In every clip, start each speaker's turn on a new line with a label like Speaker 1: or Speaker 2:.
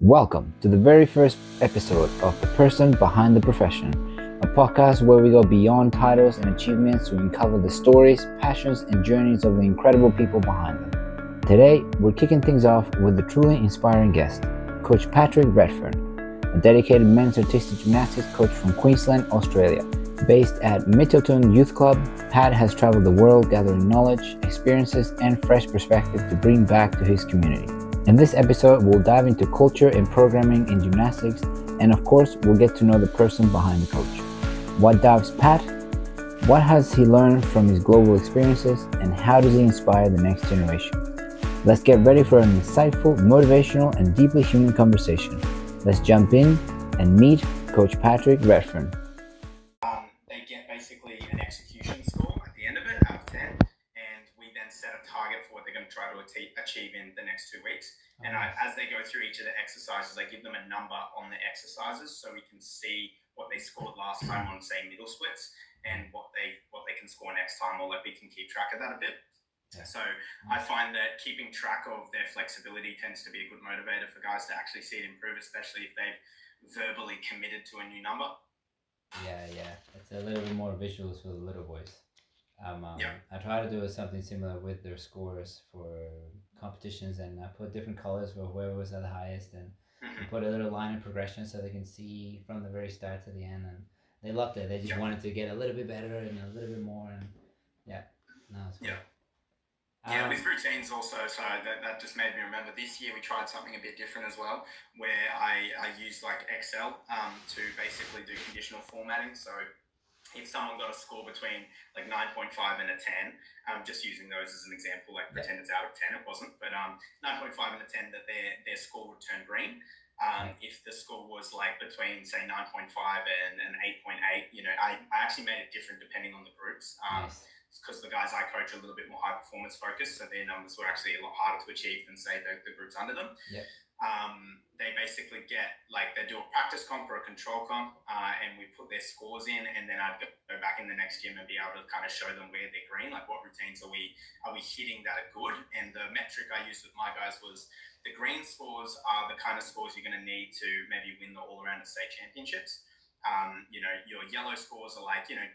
Speaker 1: Welcome to the very first episode of The Person Behind the Profession, a podcast where we go beyond titles and achievements to uncover the stories, passions, and journeys of the incredible people behind them. Today, we're kicking things off with a truly inspiring guest, Coach Pat Redfern, a dedicated men's artistic gymnastics coach from Queensland, Australia. Based at Mitchelton Youth Club, Pat has traveled the world gathering knowledge, experiences, and fresh perspective to bring back to his community. In this episode, we'll dive into culture and programming in gymnastics, and of course, we'll get to know the person behind the coach. What drives Pat? What has he learned from his global experiences, and how does he inspire the next generation? Let's get ready for an insightful, motivational, and deeply human conversation. Let's jump in and meet Coach Patrick Redfern.
Speaker 2: They get basically an execution score at the end of it out of 10, and we then set a target for what they're going to try to achieve in the next 2 weeks. And as they go through each of the exercises, I give them a number on the exercises so we can see what they scored last time on, say, middle splits, and what they can score next time, or we can keep track of that a bit. So I find that keeping track of their flexibility tends to be a good motivator for guys to actually see it improve, especially if they've verbally committed to a new number.
Speaker 1: Yeah. It's a little bit more visuals for the little boys. I try to do something similar with their scores for competitions, and I put different colors for whoever was at the highest, and put a little line of progression so they can see from the very start to the end. And they loved it. They just wanted to get a little bit better and a little bit more. And it's cool.
Speaker 2: With routines also, so that just made me remember this year we tried something a bit different as well, where I used like Excel to basically do conditional formatting. So if someone got a score between like 9.5 and a 10, just using those as an example, pretend it's out of 10, it wasn't, but 9.5 and a 10, that their score would turn green. If the score was like between say 9.5 and 8.8, I actually made it different depending on the groups. Because the guys I coach are a little bit more high performance focused, so their numbers were actually a lot harder to achieve than say the groups under them. They basically get they do a practice comp or a control comp, and we put their scores in, and then I'd go back in the next gym and be able to kind of show them where they're green, like what routines are we hitting that are good. And the metric I used with my guys was the green scores are the kind of scores you're going to need to maybe win the all around the state championships. Your yellow scores are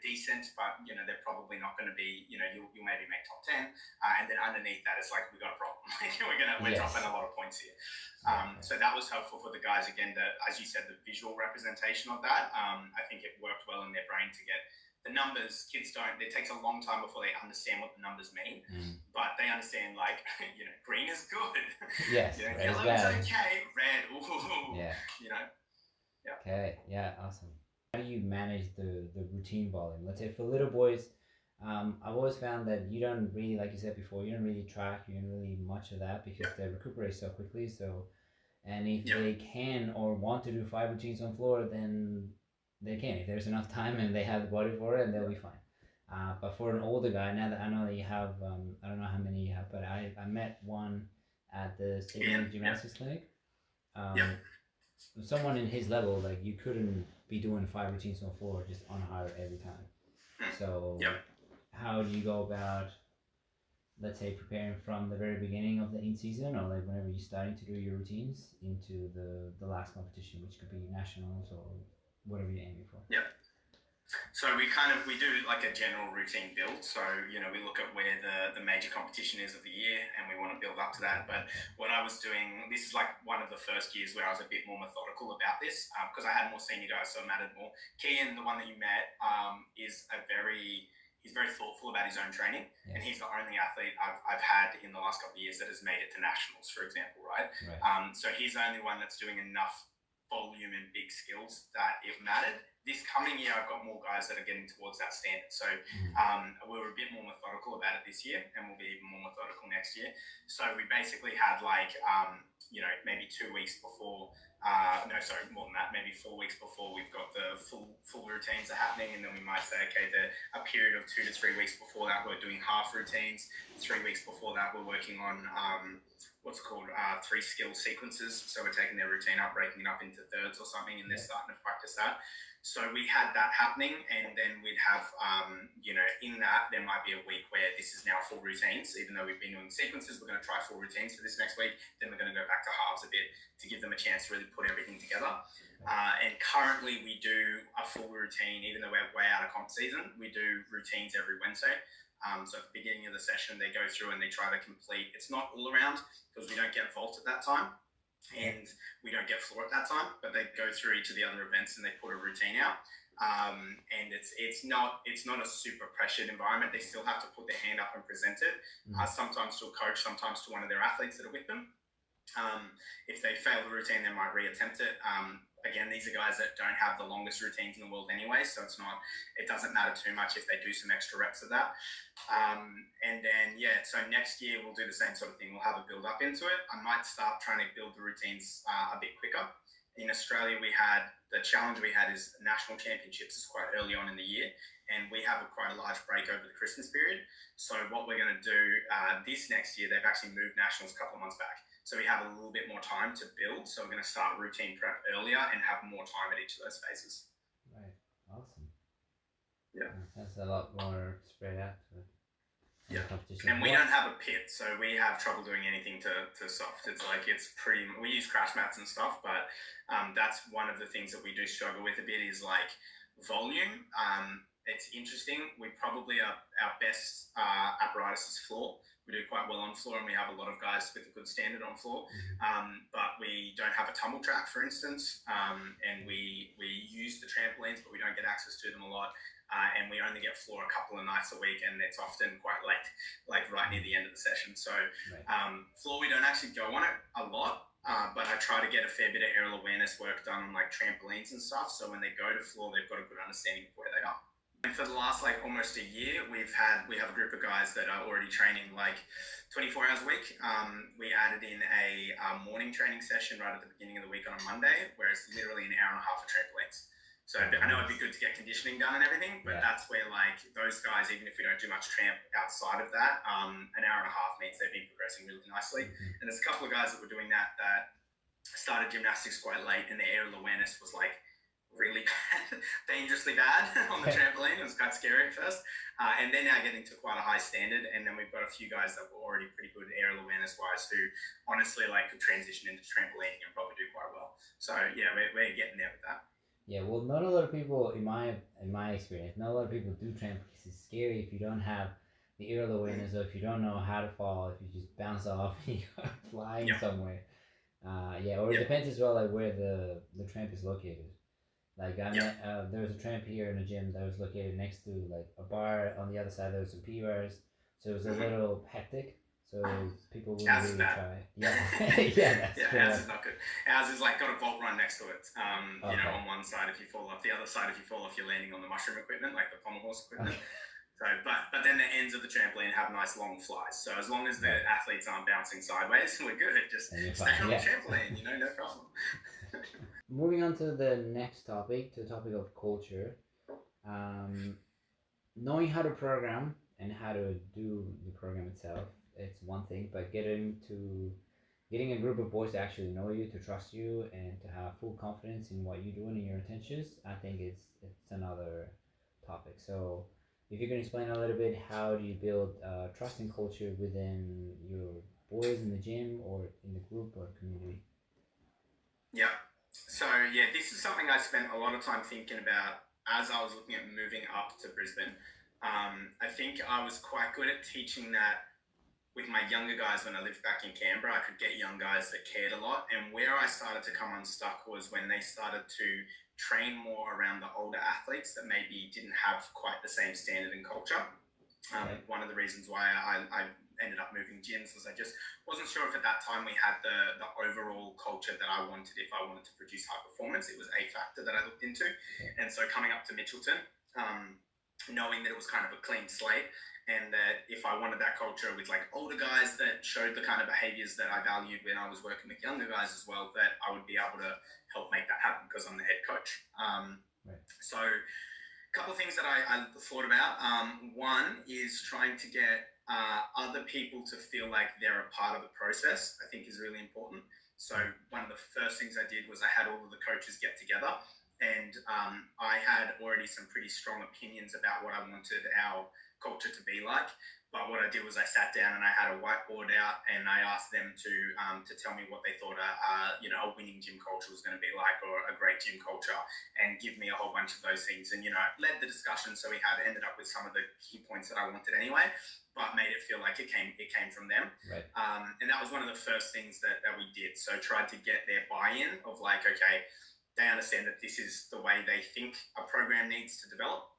Speaker 2: decent, but they're probably not going to be, you'll maybe make top 10. And then underneath that, it's like, we got a problem. We're dropping a lot of points here. So that was helpful for the guys, again, as you said, the visual representation of that. I think it worked well in their brain to get the numbers. Kids it takes a long time before they understand what the numbers mean, but they understand green is good.
Speaker 1: Yes,
Speaker 2: yellow is okay, red, ooh.
Speaker 1: Okay, awesome. How do you manage the routine volume? Let's say for little boys, I've always found that you don't really, like you said before, you don't really track, you don't really much of that because they recuperate so quickly. So, and if they can or want to do 5 routines on floor, then they can. If there's enough time and they have the body for it, they'll be fine. But for an older guy, now that I know that you have, I don't know how many you have, but I met one at the Stadium Gymnastics Clinic. Someone in his level, like you couldn't be doing 5 routines on floor just on hire every time. So how do you go about, let's say, preparing from the very beginning of the in season, or like whenever you're starting to do your routines into the last competition, which could be nationals or whatever you're aiming for?
Speaker 2: So we do like a general routine build. So, we look at where the major competition is of the year, and we want to build up to that. But what I was doing, this is like one of the first years where I was a bit more methodical about this, because I had more senior guys, so it mattered more. Kian, the one that you met, he's very thoughtful about his own training, and he's the only athlete I've had in the last couple of years that has made it to nationals, for example, right? So he's the only one that's doing enough volume and big skills that it mattered. This coming year, I've got more guys that are getting towards that standard. So we were a bit more methodical about it this year, and we'll be even more methodical next year. So we basically had maybe 2 weeks before, more than that, maybe 4 weeks before we've got the full routines are happening, and then we might say, okay, a period of 2 to 3 weeks before that, we're doing half routines. 3 weeks before that, we're working on what's called 3 skill sequences. So we're taking their routine up, breaking it up into thirds or something, and they're starting to practice that. So we had that happening, and then we'd have, in that there might be a week where this is now full routines. Even though we've been doing sequences, we're going to try full routines for this next week. Then we're going to go back to halves a bit to give them a chance to really put everything together. And currently we do a full routine, even though we're way out of comp season. We do routines every Wednesday. So at the beginning of the session, they go through and they try to complete. It's not all around because we don't get vault at that time, and we don't get floor at that time, but they go through each of the other events and they put a routine out. And it's not a super pressured environment. They still have to put their hand up and present it, sometimes to a coach, sometimes to one of their athletes that are with them. If they fail the routine, they might reattempt it. Again, these are guys that don't have the longest routines in the world anyway, so it doesn't matter too much if they do some extra reps of that. And then, so next year we'll do the same sort of thing. We'll have a build up into it. I might start trying to build the routines a bit quicker. In Australia, the challenge we had is national championships is quite early on in the year, and we have quite a large break over the Christmas period. So what we're going to do this next year, they've actually moved nationals a couple of months back. So we have a little bit more time to build. So we're going to start routine prep earlier and have more time at each of those phases.
Speaker 3: Right. Awesome.
Speaker 2: Yeah.
Speaker 3: That's a lot more spread out to it.
Speaker 2: Yeah. And we don't have a pit, so we have trouble doing anything to soft. It's like, we use crash mats and stuff, but that's one of the things that we do struggle with a bit is like volume. It's interesting. We probably our best apparatus is floor. We do quite well on floor, and we have a lot of guys with a good standard on floor. But we don't have a tumble track, for instance, and we use the trampolines, but we don't get access to them a lot. And we only get floor a couple of nights a week, and it's often quite late, like right near the end of the session. So floor, we don't actually go on it a lot, but I try to get a fair bit of aerial awareness work done on like trampolines and stuff. So when they go to floor, they've got a good understanding of where they are. And for the last almost a year, we have a group of guys that are already training 24 hours a week. We added in a morning training session right at the beginning of the week on a Monday, where it's literally an hour and a half of trampolines. So I know it'd be good to get conditioning done and everything, but that's where those guys, even if we don't do much tramp outside of that, an hour and a half means they've been progressing really nicely. And there's a couple of guys that were doing that started gymnastics quite late, and the aerial awareness was really bad, dangerously bad on the trampoline. It was quite scary at first. And they're now getting to quite a high standard. And then we've got a few guys that were already pretty good aerial awareness wise who honestly could transition into trampolining and probably do quite well. So yeah, we're getting there with that.
Speaker 3: Yeah, well, not a lot of people, in my experience, not a lot of people do tramp because it's scary if you don't have the aerial awareness, or if you don't know how to fall, if you just bounce off and you're flying somewhere. Or it depends as well where the tramp is located. There was a tramp here in a gym that was located next to a bar. On the other side there was some P bars, so it was a little hectic. So people wouldn't really try.
Speaker 2: Yeah, that's ours is not good. Ours is got a vault run next to it. On one side if you fall off, the other side if you fall off, you're landing on the mushroom equipment, like the pommel horse equipment. So, but then the ends of the trampoline have nice long flies. So as long as the athletes aren't bouncing sideways, we're good. Just stay on the trampoline, no problem.
Speaker 3: Moving on to the next topic, to the topic of culture. Knowing how to program and how to do the program itself, it's one thing, but getting a group of boys to actually know you, to trust you, and to have full confidence in what you're doing and your intentions, I think it's another topic. So if you can explain a little bit, how do you build trust and culture within your boys in the gym or in the group or community?
Speaker 2: Yeah. So this is something I spent a lot of time thinking about as I was looking at moving up to Brisbane. I think I was quite good at teaching that with my younger guys. When I lived back in Canberra, I could get young guys that cared a lot. And where I started to come unstuck was when they started to train more around the older athletes that maybe didn't have quite the same standard and culture. One of the reasons why I ended up moving gyms was I just wasn't sure if at that time we had the overall culture that I wanted. If I wanted to produce high performance, it was a factor that I looked into. And so coming up to Mitchelton, knowing that it was kind of a clean slate, and that if I wanted that culture with older guys that showed the kind of behaviors that I valued when I was working with younger guys as well, that I would be able to help make that happen because I'm the head coach. So a couple of things that I thought about. One is trying to get other people to feel like they're a part of the process, I think is really important. So one of the first things I did was I had all of the coaches get together And I had already some pretty strong opinions about what I wanted our culture to be like. But what I did was I sat down and I had a whiteboard out and I asked them to tell me what they thought a winning gym culture was going to be like, or a great gym culture, and give me a whole bunch of those things. And led the discussion, so we ended up with some of the key points that I wanted anyway, but made it feel like it came from them.
Speaker 3: Right.
Speaker 2: And that was one of the first things that we did. So tried to get their buy-in of like, okay, they understand that this is the way they think a program needs to develop.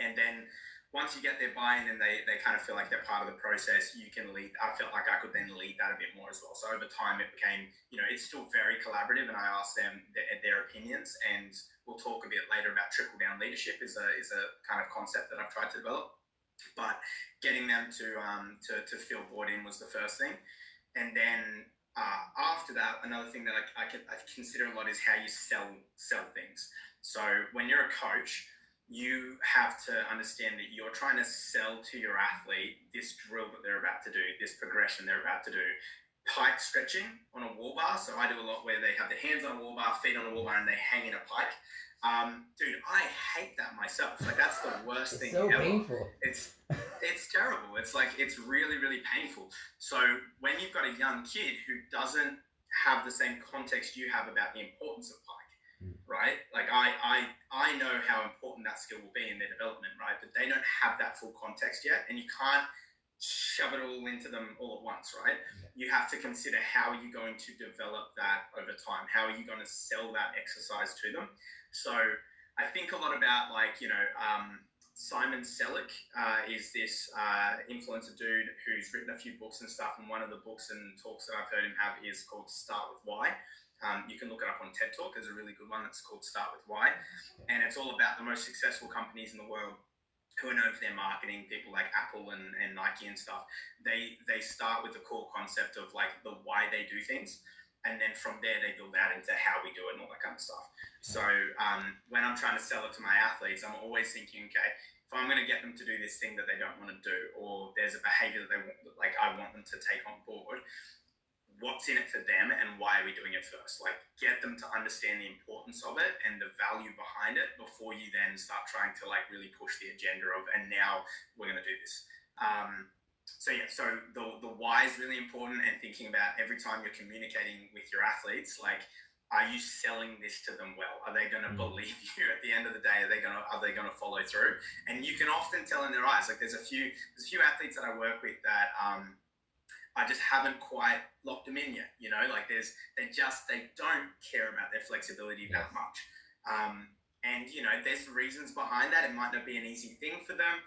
Speaker 2: And then once you get their buy-in and they kind of feel like they're part of the process, you can lead. I felt like I could then lead that a bit more as well. So over time it became, it's still very collaborative, and I asked them their opinions, and we'll talk a bit later about trickle-down leadership is a kind of concept that I've tried to develop. But getting them to feel bought in was the first thing. And then after that, another thing that I consider a lot is how you sell things. So when you're a coach, you have to understand that you're trying to sell to your athlete this drill that they're about to do, this progression they're about to do. Pike stretching on a wall bar. So I do a lot where they have their hands on a wall bar, feet on a wall bar, and they hang in a pike. Dude, I hate that myself. Like, that's the worst thing
Speaker 3: so
Speaker 2: ever.
Speaker 3: Painful.
Speaker 2: It's terrible. It's like, it's really, really painful. So when you've got a young kid who doesn't have the same context you have about the importance of pike, right? Like I know how important that skill will be in their development, right? But they don't have that full context yet, and you can't shove it all into them all at once, right? Yeah. You have to consider how are you going to develop that over time? How are you going to sell that exercise to them? So I think a lot about Simon Selleck is this influencer dude who's written a few books and stuff, and one of the books and talks that I've heard him have is called Start With Why. You can look it up on TED Talk. There's a really good one that's called Start With Why. And it's all about the most successful companies in the world who are known for their marketing, people like Apple and Nike and stuff. They start with the core concept of like the why they do things. And then from there, they build out into how we do it and all that kind of stuff. So when I'm trying to sell it to my athletes, I'm always thinking, okay, if I'm going to get them to do this thing that they don't want to do, or there's a behavior that I want them to take on board, what's in it for them and why are we doing it first? Like, get them to understand the importance of it and the value behind it before you then start trying to like really push the agenda of, and now we're going to do this. So the why is really important, and thinking about every time you're communicating with your athletes, like, are you selling this to them well? Are they going to believe you at the end of the day? Are they going to follow through? And you can often tell in their eyes. Like, there's a few athletes that I work with that I just haven't quite locked them in yet. Like they don't care about their flexibility that much. And there's reasons behind that. It might not be an easy thing for them,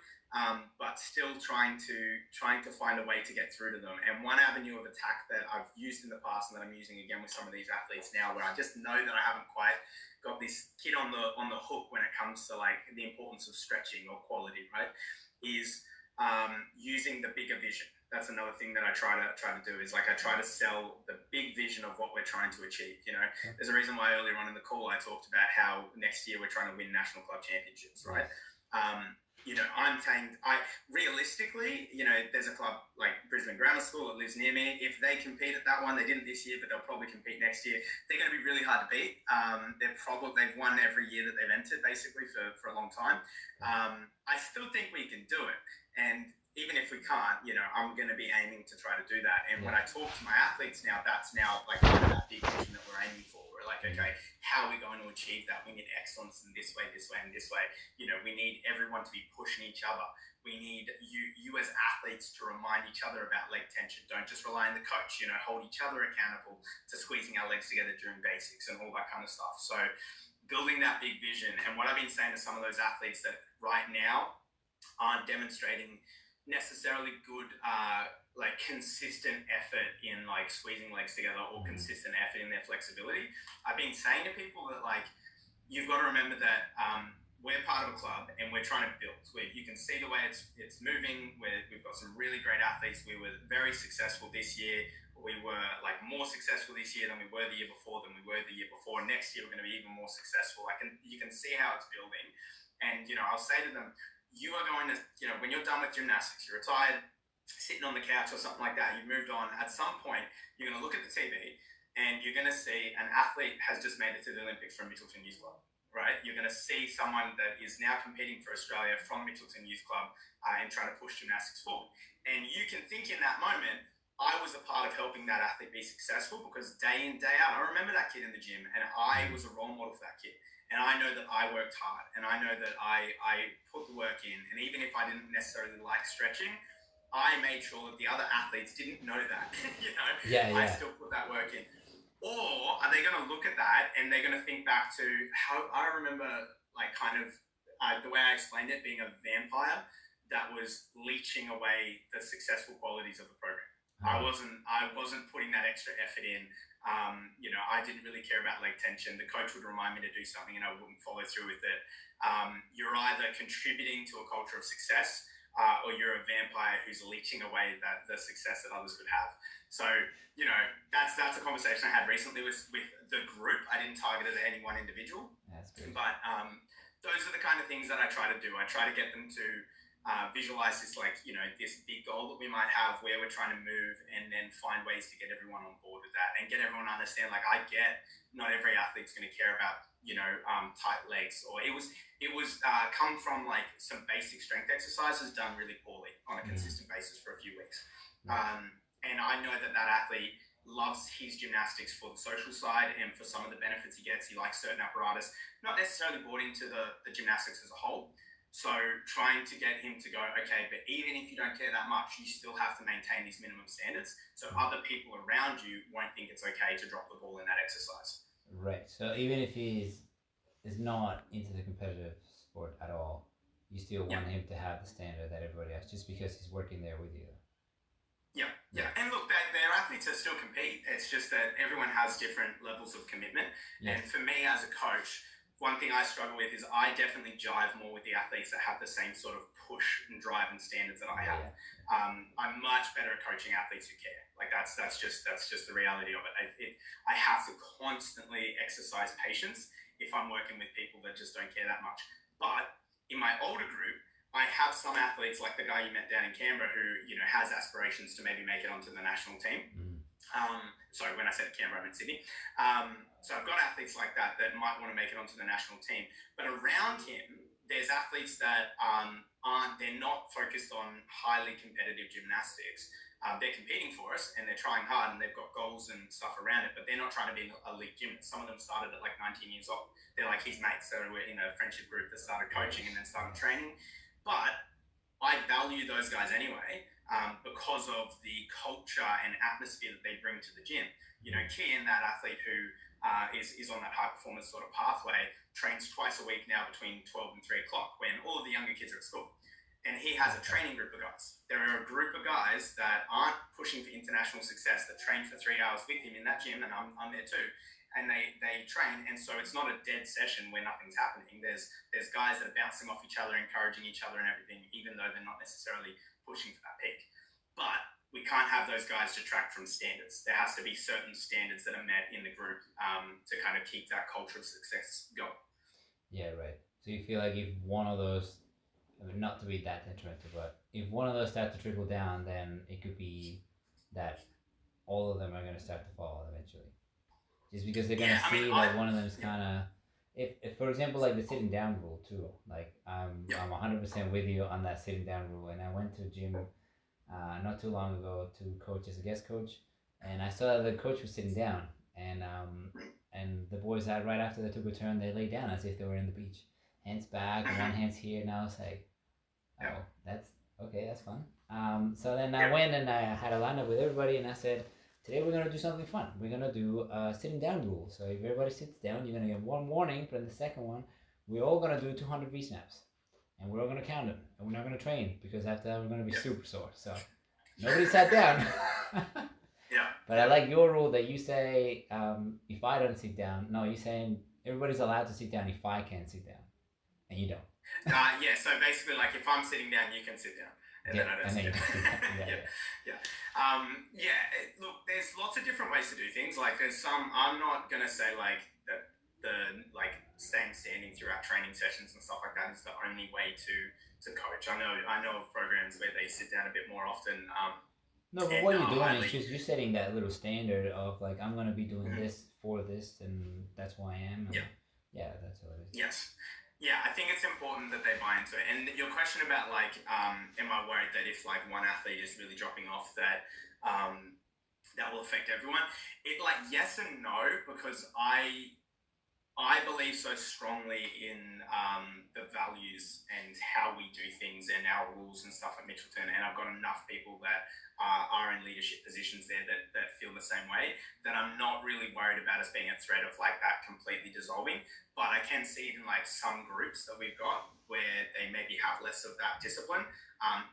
Speaker 2: but still trying to find a way to get through to them. And one avenue of attack that I've used in the past and that I'm using again with some of these athletes now, where I just know that I haven't quite got this kid on the hook when it comes to like the importance of stretching or quality, right, is using the bigger vision. That's another thing that I try to do is like I try to sell the big vision of what we're trying to achieve. There's a reason why earlier on in the call I talked about how next year we're trying to win national club championships, right? I'm saying realistically, there's a club like Brisbane Grammar School that lives near me. If they compete at that one, they didn't this year, but they'll probably compete next year. They're going to be really hard to beat. They've won every year that they've entered basically for a long time. I still think we can do it, and even if we can't, I'm going to be aiming to try to do that. And when I talk to my athletes now, that's now like part of that big vision that we're aiming for. We're like, okay, how are we going to achieve that? We need excellence in this way, and this way. We need everyone to be pushing each other. We need you as athletes to remind each other about leg tension. Don't just rely on the coach, hold each other accountable to squeezing our legs together during basics and all that kind of stuff. So building that big vision. And what I've been saying to some of those athletes that right now aren't demonstrating necessarily good like consistent effort in like squeezing legs together or consistent effort in their flexibility, I've been saying to people that like you've got to remember that we're part of a club and we're trying to build. You can see the way it's moving. We've got some really great athletes. We were very successful this year. We were like more successful this year than we were the year before, And next year we're going to be even more successful. You can see how it's building. And I'll say to them, you are going to, when you're done with gymnastics, you're retired, sitting on the couch or something like that, you've moved on. At some point, you're going to look at the TV and you're going to see an athlete has just made it to the Olympics from Mitchelton Youth Club, right? You're going to see someone that is now competing for Australia from Mitchelton Youth Club and trying to push gymnastics forward. And you can think in that moment, I was a part of helping that athlete be successful, because day in, day out, I remember that kid in the gym, and I was a role model for that kid. And I know that I worked hard, and I know that I put the work in. And even if I didn't necessarily like stretching, I made sure that the other athletes didn't know that. I still put that work in. Or are they going to look at that and they're going to think back to how I remember, like, kind of the way I explained it, being a vampire that was leeching away the successful qualities of the program. I wasn't putting that extra effort in. I didn't really care about leg tension. The coach would remind me to do something and I wouldn't follow through with it. You're either contributing to a culture of success, or you're a vampire who's leeching away the success that others could have. So, that's a conversation I had recently with the group. I didn't target it at any one individual.
Speaker 3: That's good.
Speaker 2: But those are the kind of things that I try to do. I try to get them to visualize this, this big goal that we might have where we're trying to move, and then find ways to get everyone on board with that and get everyone to understand, like, I get not every athlete's going to care about, tight legs, or it was come from like some basic strength exercises done really poorly on a consistent basis for a few weeks. And I know that athlete loves his gymnastics for the social side and for some of the benefits he gets. He likes certain apparatus, not necessarily bought into the gymnastics as a whole. So trying to get him to go, okay, but even if you don't care that much, you still have to maintain these minimum standards, so other people around you won't think it's okay to drop the ball in that exercise.
Speaker 3: Right. So even if he's not into the competitive sport at all, you still want him to have the standard that everybody has, just because he's working there with you.
Speaker 2: Yeah. And look, their athletes are still compete. It's just that everyone has different levels of commitment. Yes. And for me as a coach, one thing I struggle with is I definitely jive more with the athletes that have the same sort of push and drive and standards that I have. I'm much better at coaching athletes who care. Like that's just the reality of it. I have to constantly exercise patience if I'm working with people that just don't care that much. But in my older group, I have some athletes like the guy you met down in Canberra who, has aspirations to maybe make it onto the national team. Sorry, when I said Canberra, I meant Sydney. So I've got athletes like that might want to make it onto the national team. But around him, there's athletes that they're not focused on highly competitive gymnastics. They're competing for us and they're trying hard and they've got goals and stuff around it, but they're not trying to be an elite gymnast. Some of them started at like 19 years old. They're like his mates that were in a friendship group that started coaching and then started training. But I value those guys anyway, because of the culture and atmosphere that they bring to the gym. Kian, that athlete who is on that high performance sort of pathway, trains twice a week now between 12 and 3 o'clock when all of the younger kids are at school. And he has a training group of guys. There are a group of guys that aren't pushing for international success, that train for 3 hours with him in that gym, and I'm there too. And they train, and so it's not a dead session where nothing's happening. There's guys that are bouncing off each other, encouraging each other and everything, even though they're not necessarily pushing for that peak. But we can't have those guys detract from standards. There has to be certain standards that are met in the group to kind of keep that culture of success going.
Speaker 3: Yeah, right. So you feel like if one of those, not to be that detrimental, but if one of those starts to trickle down, then it could be that all of them are going to start to fall eventually. Just because they're going to see that one of them is kind of, if for example, like the sitting down rule too, like I'm 100% with you on that sitting down rule. And I went to a gym not too long ago to coach as a guest coach, and I saw that the coach was sitting down, and the boys out right after they took a turn, they lay down as if they were in the beach, hands back, one hand's here, and I was like, oh, that's okay, that's fun. So then I went and I had a lineup with everybody, and I said, today we're going to do something fun. We're going to do a sitting down rule. So if everybody sits down, you're going to get one warning, but in the second one, we're all going to do 200 V-snaps. And we're all going to count them. And we're not going to train, because after that, we're going to be super sore. So nobody sat down. But I like your rule that you say, if I don't sit down, no, you're saying everybody's allowed to sit down if I can't sit down. And you don't.
Speaker 2: So basically, like, if I'm sitting down, you can sit down. And then I don't sit down. Look, there's lots of different ways to do things. Like, there's some, I'm not going to say like that like staying standing throughout training sessions and stuff like that is the only way to coach. I know of programs where they sit down a bit more often.
Speaker 3: No, but
Speaker 2: And
Speaker 3: what you're doing is
Speaker 2: highly.
Speaker 3: just you're setting that little standard of like I'm gonna be doing this for this, and that's who I am, and
Speaker 2: Yeah.
Speaker 3: yeah, that's all it is.
Speaker 2: Yes. Yeah, I think it's important that they buy into it. And your question about like, am I worried that if like one athlete is really dropping off, that that will affect everyone? It like yes and no, because I believe so strongly in the values and how we do things and our rules and stuff at Mitchelton. And I've got enough people that are in leadership positions there that feel the same way, that I'm not really worried about us being a threat of like that completely dissolving. But I can see it in like some groups that we've got where they maybe have less of that discipline.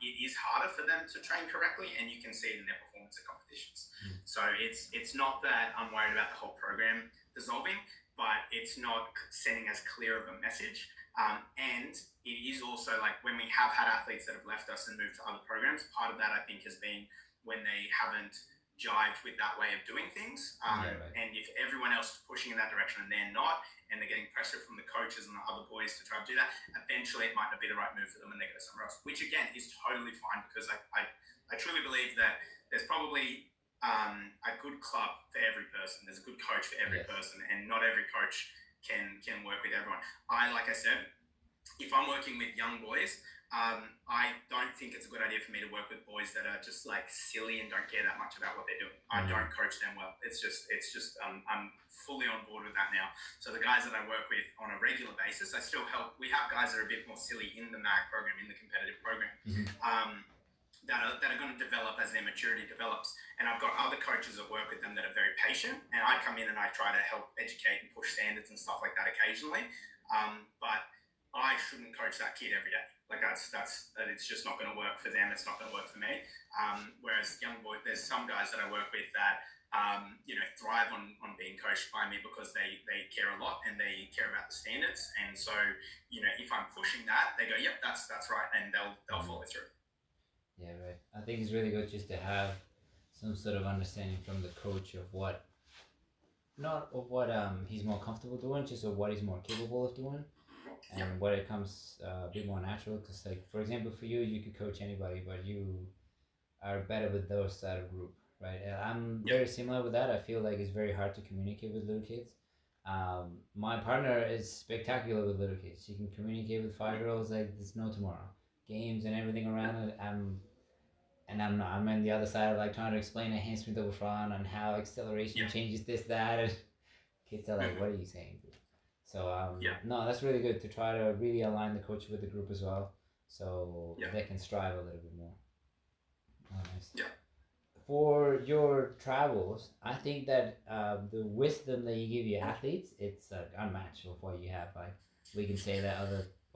Speaker 2: It is harder for them to train correctly, and you can see it in their performance at competitions. So it's not that I'm worried about the whole program dissolving, but it's not sending as clear of a message. And it is also like when we have had athletes that have left us and moved to other programs, part of that I think has been when they haven't jived with that way of doing things.
Speaker 3: Right.
Speaker 2: And if everyone else is pushing in that direction and they're not, and they're getting pressure from the coaches and the other boys to try to do that, eventually it might not be the right move for them and they go somewhere else, which again is totally fine, because I truly believe that there's probably a good club for every person. There's a good coach for every person, and not every coach can work with everyone. Like I said, if I'm working with young boys, I don't think it's a good idea for me to work with boys that are just like silly and don't care that much about what they're doing. I don't coach them well. It's just I'm fully on board with that now. So the guys that I work with on a regular basis, I still help. We have guys that are a bit more silly in the MAG program, in the competitive program. That are going to develop as their maturity develops. And I've got other coaches that work with them that are very patient, and I come in and I try to help educate and push standards and stuff like that occasionally. But I shouldn't coach that kid every day. Like that's it's just not going to work for them. It's not going to work for me. Whereas young boys, there's some guys that I work with that thrive on being coached by me, because they care a lot and they care about the standards. And so if I'm pushing that, they go, yep, that's right, and they'll follow through.
Speaker 3: Yeah, right. I think it's really good just to have some sort of understanding from the coach of what, not of what he's more comfortable doing, just of what he's more capable of doing, and what it comes a bit more natural. Because like for example, for you, you could coach anybody, but you are better with those side of group, right? And I'm very similar with that. I feel like it's very hard to communicate with little kids. My partner is spectacular with little kids. She can communicate with 5-year-olds like there's no tomorrow. Games and everything around it. I'm not. I'm on the other side of like trying to explain enhancement over front and how acceleration changes this, that, and kids are like, "What are you saying, dude?" So no, that's really good to try to really align the coach with the group as well, so they can strive a little bit more. Oh, nice.
Speaker 2: Yeah.
Speaker 3: For your travels, I think that the wisdom that you give your athletes, it's unmatched with what you have. Like we can say that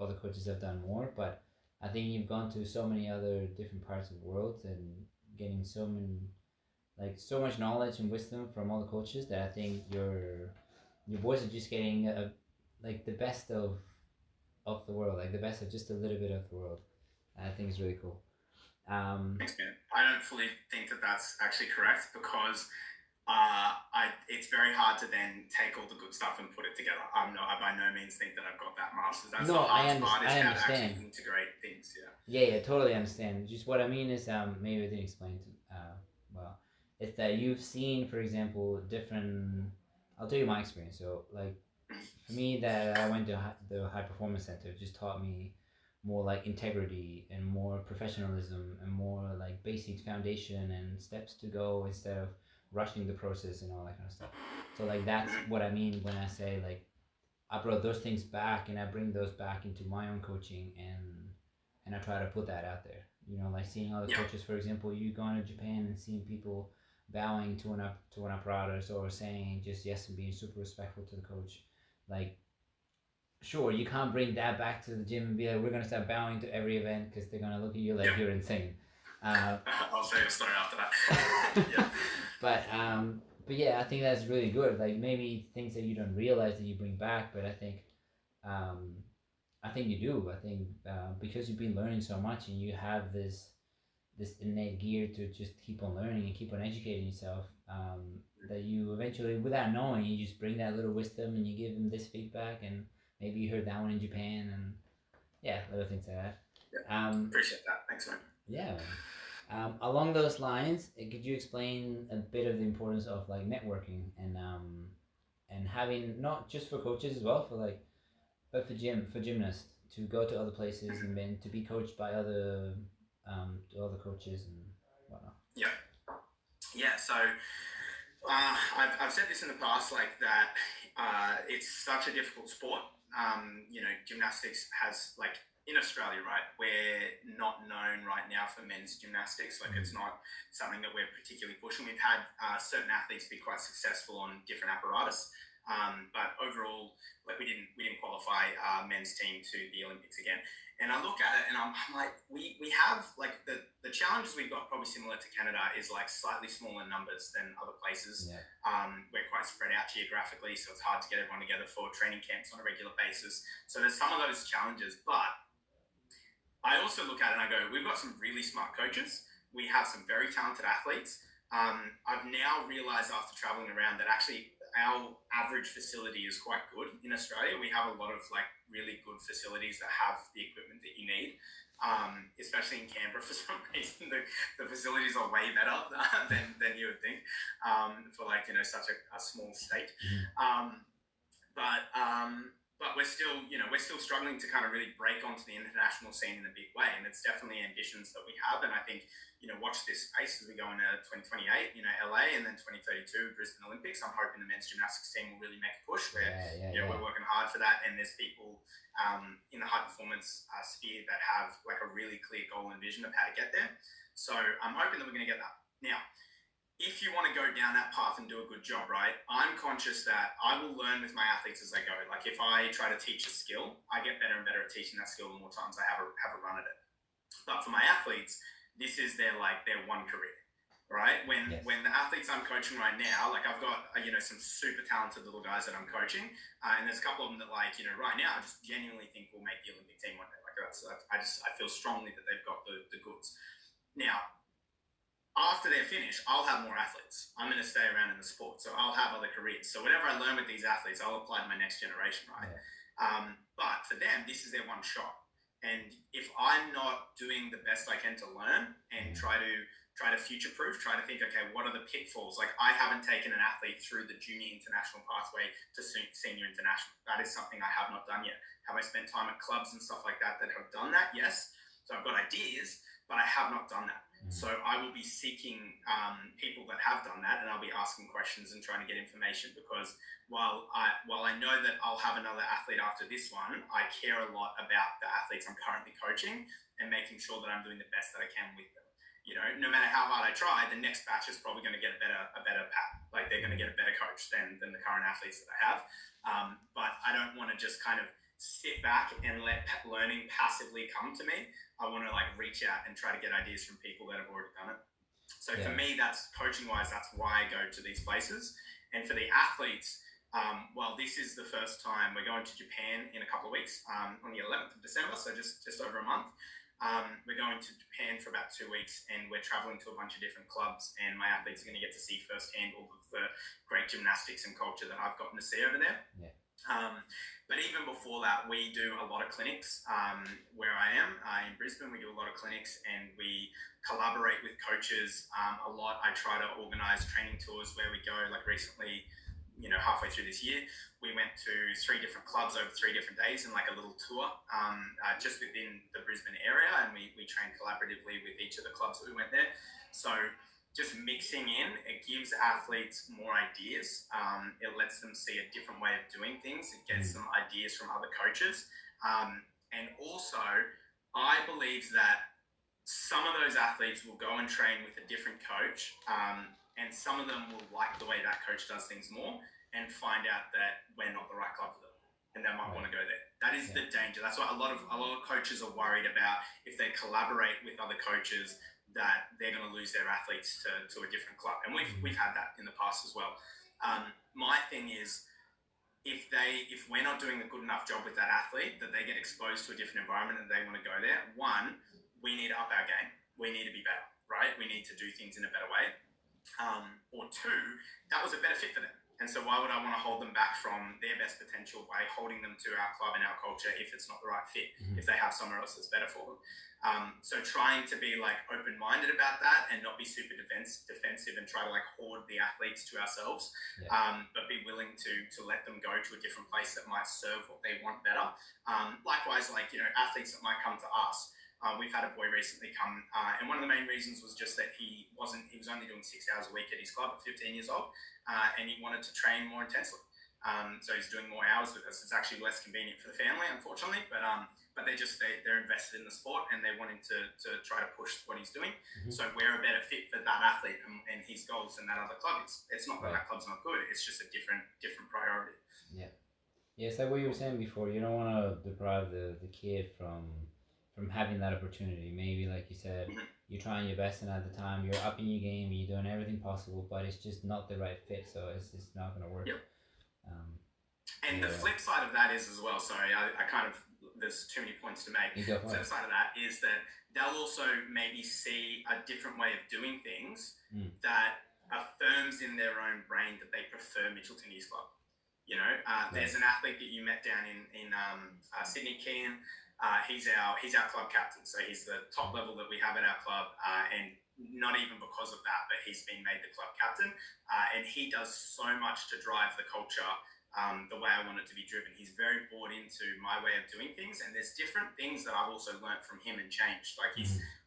Speaker 3: other coaches have done more, but I think you've gone to so many other different parts of the world and getting so much knowledge and wisdom from all the coaches that I think your boys are just getting like the best of the world, like the best of just a little bit of the world. And I think it's really cool.
Speaker 2: Thanks, man. I don't fully think that that's actually correct, because it's very hard to then take all the good stuff and put it together. I by no means think that I've got that masters. That's
Speaker 3: No,
Speaker 2: the hardest
Speaker 3: I
Speaker 2: part, is how to
Speaker 3: understand.
Speaker 2: actually integrate things.
Speaker 3: Yeah, totally understand. Just what I mean is, maybe I didn't explain to well, it's that you've seen, for example, different. I'll tell you my experience. So, like, for me, that I went to the high performance center just taught me more like integrity and more professionalism and more like basic foundation and steps to go instead of rushing the process and all that kind of stuff. So, like, that's what I mean when I say like I brought those things back and I bring those back into my own coaching, and I try to put that out there. You know, like seeing other coaches, for example, you going to Japan and seeing people bowing to an apparatus or saying just yes and being super respectful to the coach. Like, sure, you can't bring that back to the gym and be like, we're gonna start bowing to every event because they're gonna look at you like you're insane.
Speaker 2: I'll say a story after that.
Speaker 3: But yeah, I think that's really good. Like maybe things that you don't realize that you bring back, but um, I think you do. I think because you've been learning so much and you have this innate gear to just keep on learning and keep on educating yourself, that you eventually, without knowing, you just bring that little wisdom and you give them this feedback, and maybe you heard that one in Japan, and yeah, little things like that.
Speaker 2: Appreciate that. Thanks, man.
Speaker 3: Yeah. Along those lines, could you explain a bit of the importance of like networking and having not just for coaches as well, for like but for gymnasts to go to other places and then to be coached by to other coaches and whatnot.
Speaker 2: Yeah. So I've said this in the past, like that. It's such a difficult sport. Gymnastics has like in Australia, right? We're not known right now for men's gymnastics. Like it's not something that we're particularly pushing. We've had certain athletes be quite successful on different apparatus, but overall, like we didn't qualify our men's team to the Olympics again. And I look at it and I'm like, we have like the challenges we've got probably similar to Canada is like slightly smaller numbers than other places.
Speaker 3: Yeah.
Speaker 2: We're quite spread out geographically, so it's hard to get everyone together for training camps on a regular basis. So there's some of those challenges, but I also look at it and I go, we've got some really smart coaches. We have some very talented athletes. I've now realized after traveling around that actually our average facility is quite good in Australia. We have a lot of like really good facilities that have the equipment that you need. Especially in Canberra, for some reason, the facilities are way better than you would think for like, such a small state. But we're still struggling to kind of really break onto the international scene in a big way, and it's definitely ambitions that we have. And I think watch this space as we go into 2028, LA, and then 2032 Brisbane Olympics. I'm hoping the men's gymnastics team will really make a push. We're working hard for that, and there's people in the high performance sphere that have like a really clear goal and vision of how to get there. So I'm hoping that we're going to get that. Now, if you want to go down that path and do a good job, right, I'm conscious that I will learn with my athletes as I go. Like if I try to teach a skill, I get better and better at teaching that skill the more times I have a run at it. But for my athletes, this is their one career, right? When the athletes I'm coaching right now, like I've got some super talented little guys that I'm coaching, and there's a couple of them that right now I just genuinely think will make the Olympic team one day. Like I feel strongly that they've got the goods. Now, after they're finished, I'll have more athletes. I'm going to stay around in the sport, so I'll have other careers. So whatever I learn with these athletes, I'll apply to my next generation, right? Yeah. But for them, this is their one shot. And if I'm not doing the best I can to learn and try to future-proof, try to think, okay, what are the pitfalls? Like I haven't taken an athlete through the junior international pathway to senior international. That is something I have not done yet. Have I spent time at clubs and stuff like that have done that? Yes. So I've got ideas, but I have not done that. So I will be seeking people that have done that, and I'll be asking questions and trying to get information, because while I know that I'll have another athlete after this one, I care a lot about the athletes I'm currently coaching and making sure that I'm doing the best that I can with them. No matter how hard I try, the next batch is probably going to get a better pat. Like they're going to get a better coach than the current athletes that I have. But I don't want to just kind of sit back and let learning passively come to me. I want to like reach out and try to get ideas from people that have already done it. So for me, that's coaching wise, that's why I go to these places. And for the athletes, this is the first time we're going to Japan in a couple of weeks on the 11th of December. So just over a month. We're going to Japan for about 2 weeks, and we're traveling to a bunch of different clubs, and my athletes are going to get to see firsthand all of the great gymnastics and culture that I've gotten to see over there. Yeah. But even before that, we do a lot of clinics where I am in Brisbane. We do a lot of clinics, and we collaborate with coaches a lot. I try to organize training tours where we go. Like recently, halfway through this year, we went to 3 different clubs over 3 different days in like a little tour just within the Brisbane area, and we trained collaboratively with each of the clubs that we went there. So just mixing in, it gives athletes more ideas. It lets them see a different way of doing things. It gets some ideas from other coaches. And also, I believe that some of those athletes will go and train with a different coach, and some of them will like the way that coach does things more and find out that we're not the right club for them, and they might want to go there. That is the danger. That's why a lot of coaches are worried about if they collaborate with other coaches, that they're going to lose their athletes to a different club. And we've had that in the past as well. My thing is, if we're not doing a good enough job with that athlete, that they get exposed to a different environment and they want to go there, one, we need to up our game. We need to be better, right? We need to do things in a better way. Or two, that was a better fit for them. And so why would I want to hold them back from their best potential by holding them to our club and our culture if it's not the right fit, if they have somewhere else that's better for them? So trying to be like open-minded about that and not be super defensive and try to like hoard the athletes to ourselves, but be willing to let them go to a different place that might serve what they want better. Likewise, like, you know, athletes that might come to us. We've had a boy recently come, and one of the main reasons was just that he was only doing 6 hours a week at his club at 15 years old, and he wanted to train more intensely. So he's doing more hours with us. It's actually less convenient for the family, unfortunately, but they're invested in the sport and they want him to try to push what he's doing. So we're a better fit for that athlete and his goals than that other club is. It's not that that club's not good. It's just a different priority.
Speaker 3: Yeah. Yeah, it's like what you were saying before. You don't want to deprive the kid from having that opportunity. Maybe, like you said, you're trying your best, and at the time you're upping your game, you're doing everything possible, but it's just not the right fit, so it's just not going to work.
Speaker 2: And the flip side of that is as well, sorry, I kind of, there's too many points to make. The flip side of that is that they'll also maybe see a different way of doing things that affirms in their own brain that they prefer Mitchelton Youth Club. You know, there's an athlete that you met down in Sydney, Kean. He's our club captain, so he's the top level that we have at our club, and not even because of that, but he's been made the club captain, and he does so much to drive the culture the way I want it to be driven. He's very bought into my way of doing things, and there's different things that I've also learned from him and changed. Like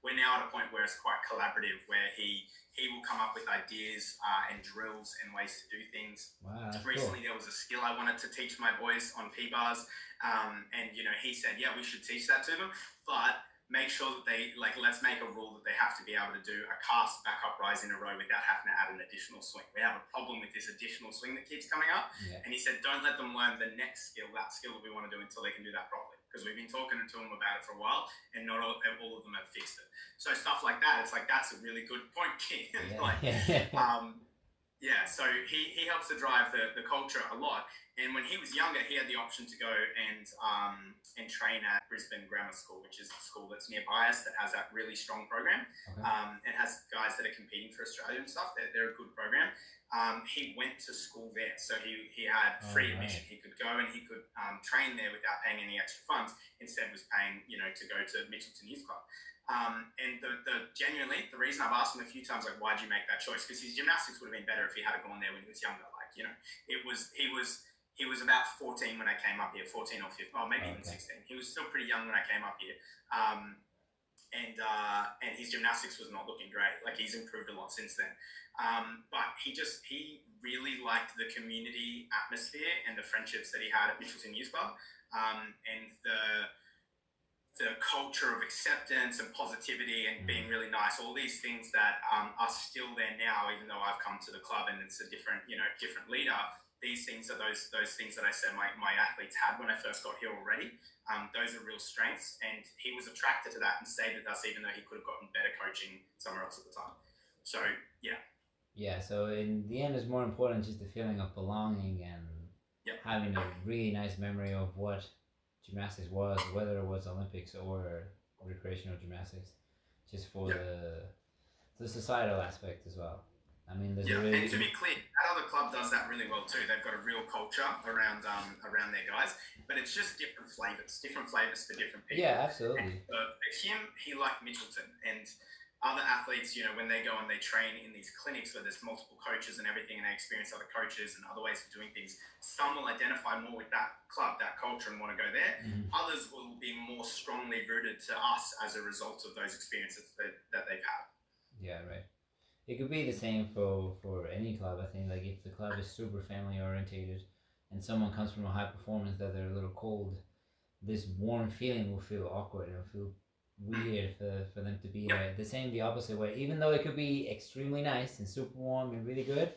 Speaker 2: we're now at a point where it's quite collaborative, where he will come up with ideas and drills and ways to do things.
Speaker 3: Wow,
Speaker 2: recently there was a skill I wanted to teach my boys on P-bars, and you know, he said, yeah, we should teach that to them, but make sure that they, like, let's make a rule that they have to be able to do a cast back up rise in a row without having to add an additional swing. We have a problem with this additional swing that keeps coming up. And he said, don't let them learn the next skill, that skill that we want to do, until they can do that properly, because we've been talking to them about it for a while and not all of them have fixed it. So stuff like that, it's like, that's a really good point, Keith. So he helps to drive the culture a lot. And when he was younger, he had the option to go and train at Brisbane Grammar School, which is the school that's nearby us that has that really strong program. It has guys that are competing for Australia and stuff. They're a good program. He went to school there, so he had free admission. He could go and he could train there without paying any extra funds. Instead, was paying, you know, to go to Mitchelton Youth Club. And genuinely, the reason I've asked him a few times, like, why'd you make that choice? Because his gymnastics would have been better if he had gone there when he was younger. Like, you know, he was about 14 when I came up here, 14 or 15, or maybe even 16. He was still pretty young when I came up here. And his gymnastics was not looking great. Like, he's improved a lot since then. But he really liked the community atmosphere and the friendships that he had at Mitchelton Youth Club, and the culture of acceptance and positivity and being really nice, all these things that are still there now, even though I've come to the club and it's a different leader. These things are those things that I said my athletes had when I first got here already. Those are real strengths, and he was attracted to that and stayed with us, even though he could have gotten better coaching somewhere else at the time. So, yeah.
Speaker 3: Yeah, so in the end, it's more important just the feeling of belonging and having a really nice memory of what gymnastics was, whether it was Olympics or recreational gymnastics, just for the societal aspect as well. I mean, there's
Speaker 2: and to be clear, that other club does that really well too. They've got a real culture around their guys, but it's just different flavors for different people.
Speaker 3: Yeah, absolutely.
Speaker 2: And for him, he liked Mitchelton, and other athletes, you know, when they go and they train in these clinics where there's multiple coaches and everything, and they experience other coaches and other ways of doing things, some will identify more with that club, that culture, and want to go there. Others will be more strongly rooted to us as a result of those experiences that they've had.
Speaker 3: Yeah, right. It could be the same for any club. I think, like, if the club is super family orientated and someone comes from a high performance that they're a little cold, this warm feeling will feel awkward. It'll feel weird for them to be there. The same, the opposite way. Even though it could be extremely nice and super warm and really good,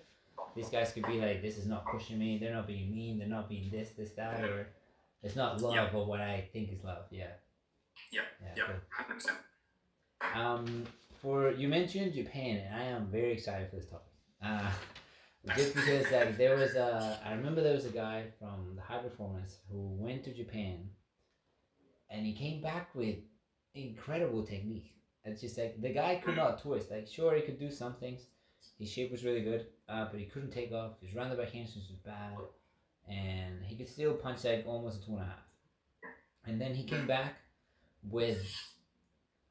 Speaker 3: these guys could be like, this is not pushing me. They're not being mean. They're not being this, that, or it's not love or what I think is love. Yeah.
Speaker 2: 100%.
Speaker 3: You mentioned Japan, and I am very excited for this topic. Just because, like, I remember there was a guy from the high performance who went to Japan, and he came back with incredible technique. It's just like, the guy could not twist. Like, sure, he could do some things, His shape was really good, but he couldn't take off. His round the back hamstrings was bad, and he could still punch like almost a 2.5. And then he came back with,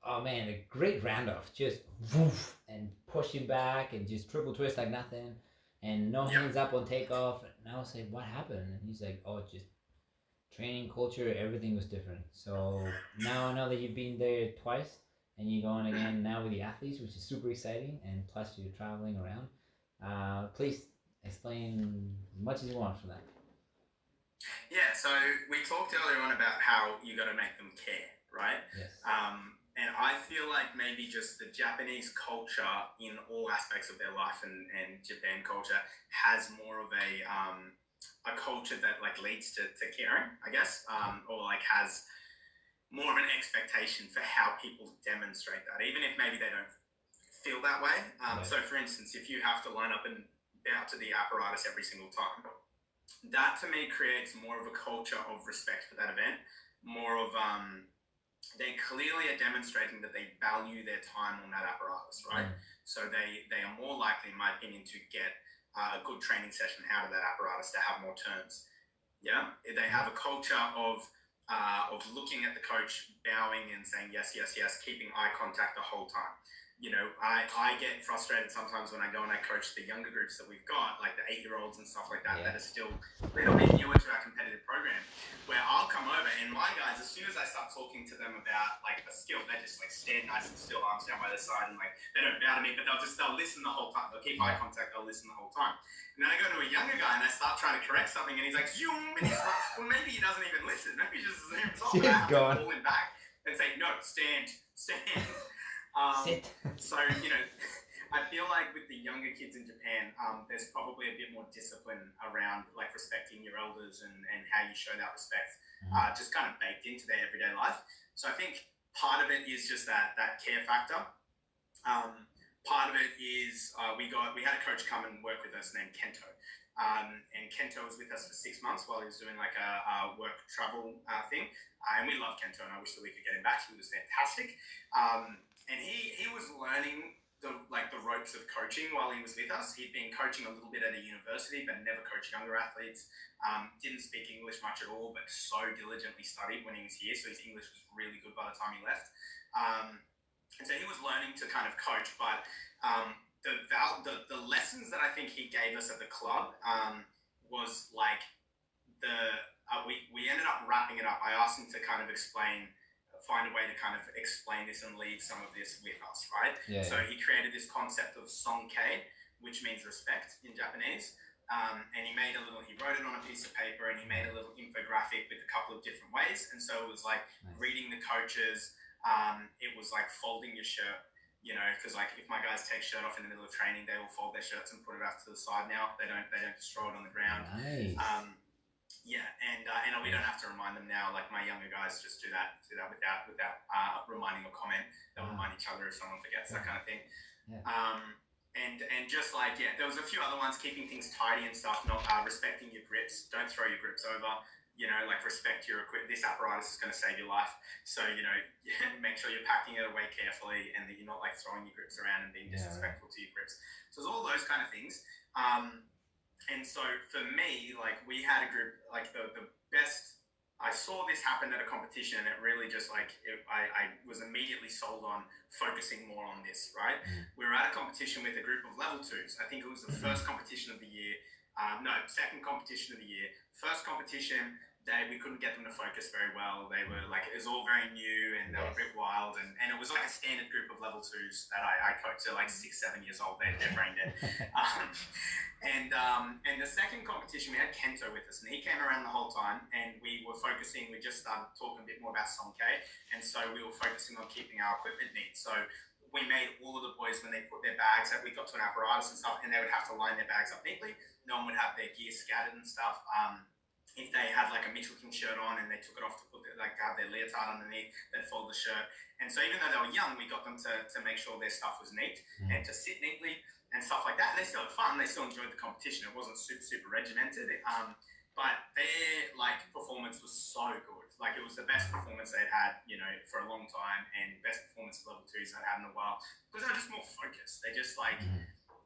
Speaker 3: oh man, a great round off, just woof, and push him back and just triple twist like nothing, and no hands up on takeoff. And I was like, what happened? And he's like, oh, just training culture, everything was different. So now I know that you've been there twice and you're going again now with the athletes, which is super exciting, and plus you're traveling around. Please explain as much as you want from that.
Speaker 2: Yeah, so we talked earlier on about how you got to make them care, right?
Speaker 3: Yes.
Speaker 2: And I feel like maybe just the Japanese culture in all aspects of their life and Japan culture has more of a culture that like leads to caring, I guess, or like has more of an expectation for how people demonstrate that, even if maybe they don't feel that way. So for instance, if you have to line up and bow to the apparatus every single time, that to me creates more of a culture of respect for that event, more of they clearly are demonstrating that they value their time on that apparatus, right? So they are more likely, in my opinion, to get a good training session out of that apparatus to have more turns. Yeah, they have a culture of looking at the coach, bowing and saying yes, yes, yes, keeping eye contact the whole time. You know, I get frustrated sometimes when I go and I coach the younger groups that we've got, like the 8-year-olds and stuff like that, that are still a little bit newer to our competitive program, where I'll come over and my guys, as soon as I start talking to them about like a skill, they just like stand nice and still, arms down by their side, and like they don't bow to me, but they'll listen the whole time. They'll keep eye contact, they'll listen the whole time. And then I go to a younger guy and I start trying to correct something, and he's like, zoom, and he's like, well, maybe he doesn't even listen. Maybe he just zooms off. And I have to call him back and say, no, stand.
Speaker 3: Sit.
Speaker 2: So, you know, I feel like with the younger kids in Japan, there's probably a bit more discipline around like respecting your elders and how you show that respect, just kind of baked into their everyday life. So I think part of it is just that care factor. Part of it is we had a coach come and work with us named Kento. And Kento was with us for 6 months while he was doing like a work travel thing. And we love Kento, and I wish that we could get him back. He was fantastic. And he was learning the ropes of coaching while he was with us. He'd been coaching a little bit at a university, but never coached younger athletes. Didn't speak English much at all, but so diligently studied when he was here. So his English was really good by the time he left. And so he was learning to kind of coach, but the lessons that I think he gave us at the club was like we ended up wrapping it up. I asked him to kind of find a way to kind of explain this and leave some of this with us, right? So he created this concept of sonkei, which means respect in Japanese. And he wrote it on a piece of paper, and he made a little infographic with a couple of different ways. And so it was like reading the coaches. It was like folding your shirt, you know, because like if my guys take shirt off in the middle of training, they will fold their shirts and put it off to the side now. They don't just throw it on the ground.
Speaker 3: Nice.
Speaker 2: And we don't have to remind them now. Like my younger guys just do that without reminding or comment. They'll remind each other if someone forgets, that kind of thing. And just like there was a few other ones, keeping things tidy and stuff. Not respecting your grips. Don't throw your grips over. You know, like respect your equipment. This apparatus is going to save your life. So, you know, make sure you're packing it away carefully, and that you're not like throwing your grips around and being disrespectful to your grips. So there's all those kind of things. And so for me, like we had a group, like the best, I saw this happen at a competition, and it really just like, I was immediately sold on focusing more on this, right? We were at a competition with a group of level 2s. I think it was the first competition of the year. Second competition of the year. First competition, we couldn't get them to focus very well. They were like, it was all very new, and they were a bit wild, and it was like a standard group of level 2s that I coached. They're like 6-7 years old. They're brain dead. And the second competition, we had Kento with us, and he came around the whole time, and we were focusing. We just started talking a bit more about sonkei, and so we were focusing on keeping our equipment neat. So we made all of the boys, when they put their bags up, we got to an apparatus and stuff, and they would have to line their bags up neatly. No one would have their gear scattered and stuff. If they had like a Mitchelton shirt on and they took it off to have their leotard underneath, they'd fold the shirt. And so even though they were young, we got them to make sure their stuff was neat and to sit neatly and stuff like that. And they still had fun. They still enjoyed the competition. It wasn't super regimented. But their like performance was so good. Like it was the best performance they'd had, you know, for a long time, and best performance level 2s I'd had in a while, because they were just more focused. They just like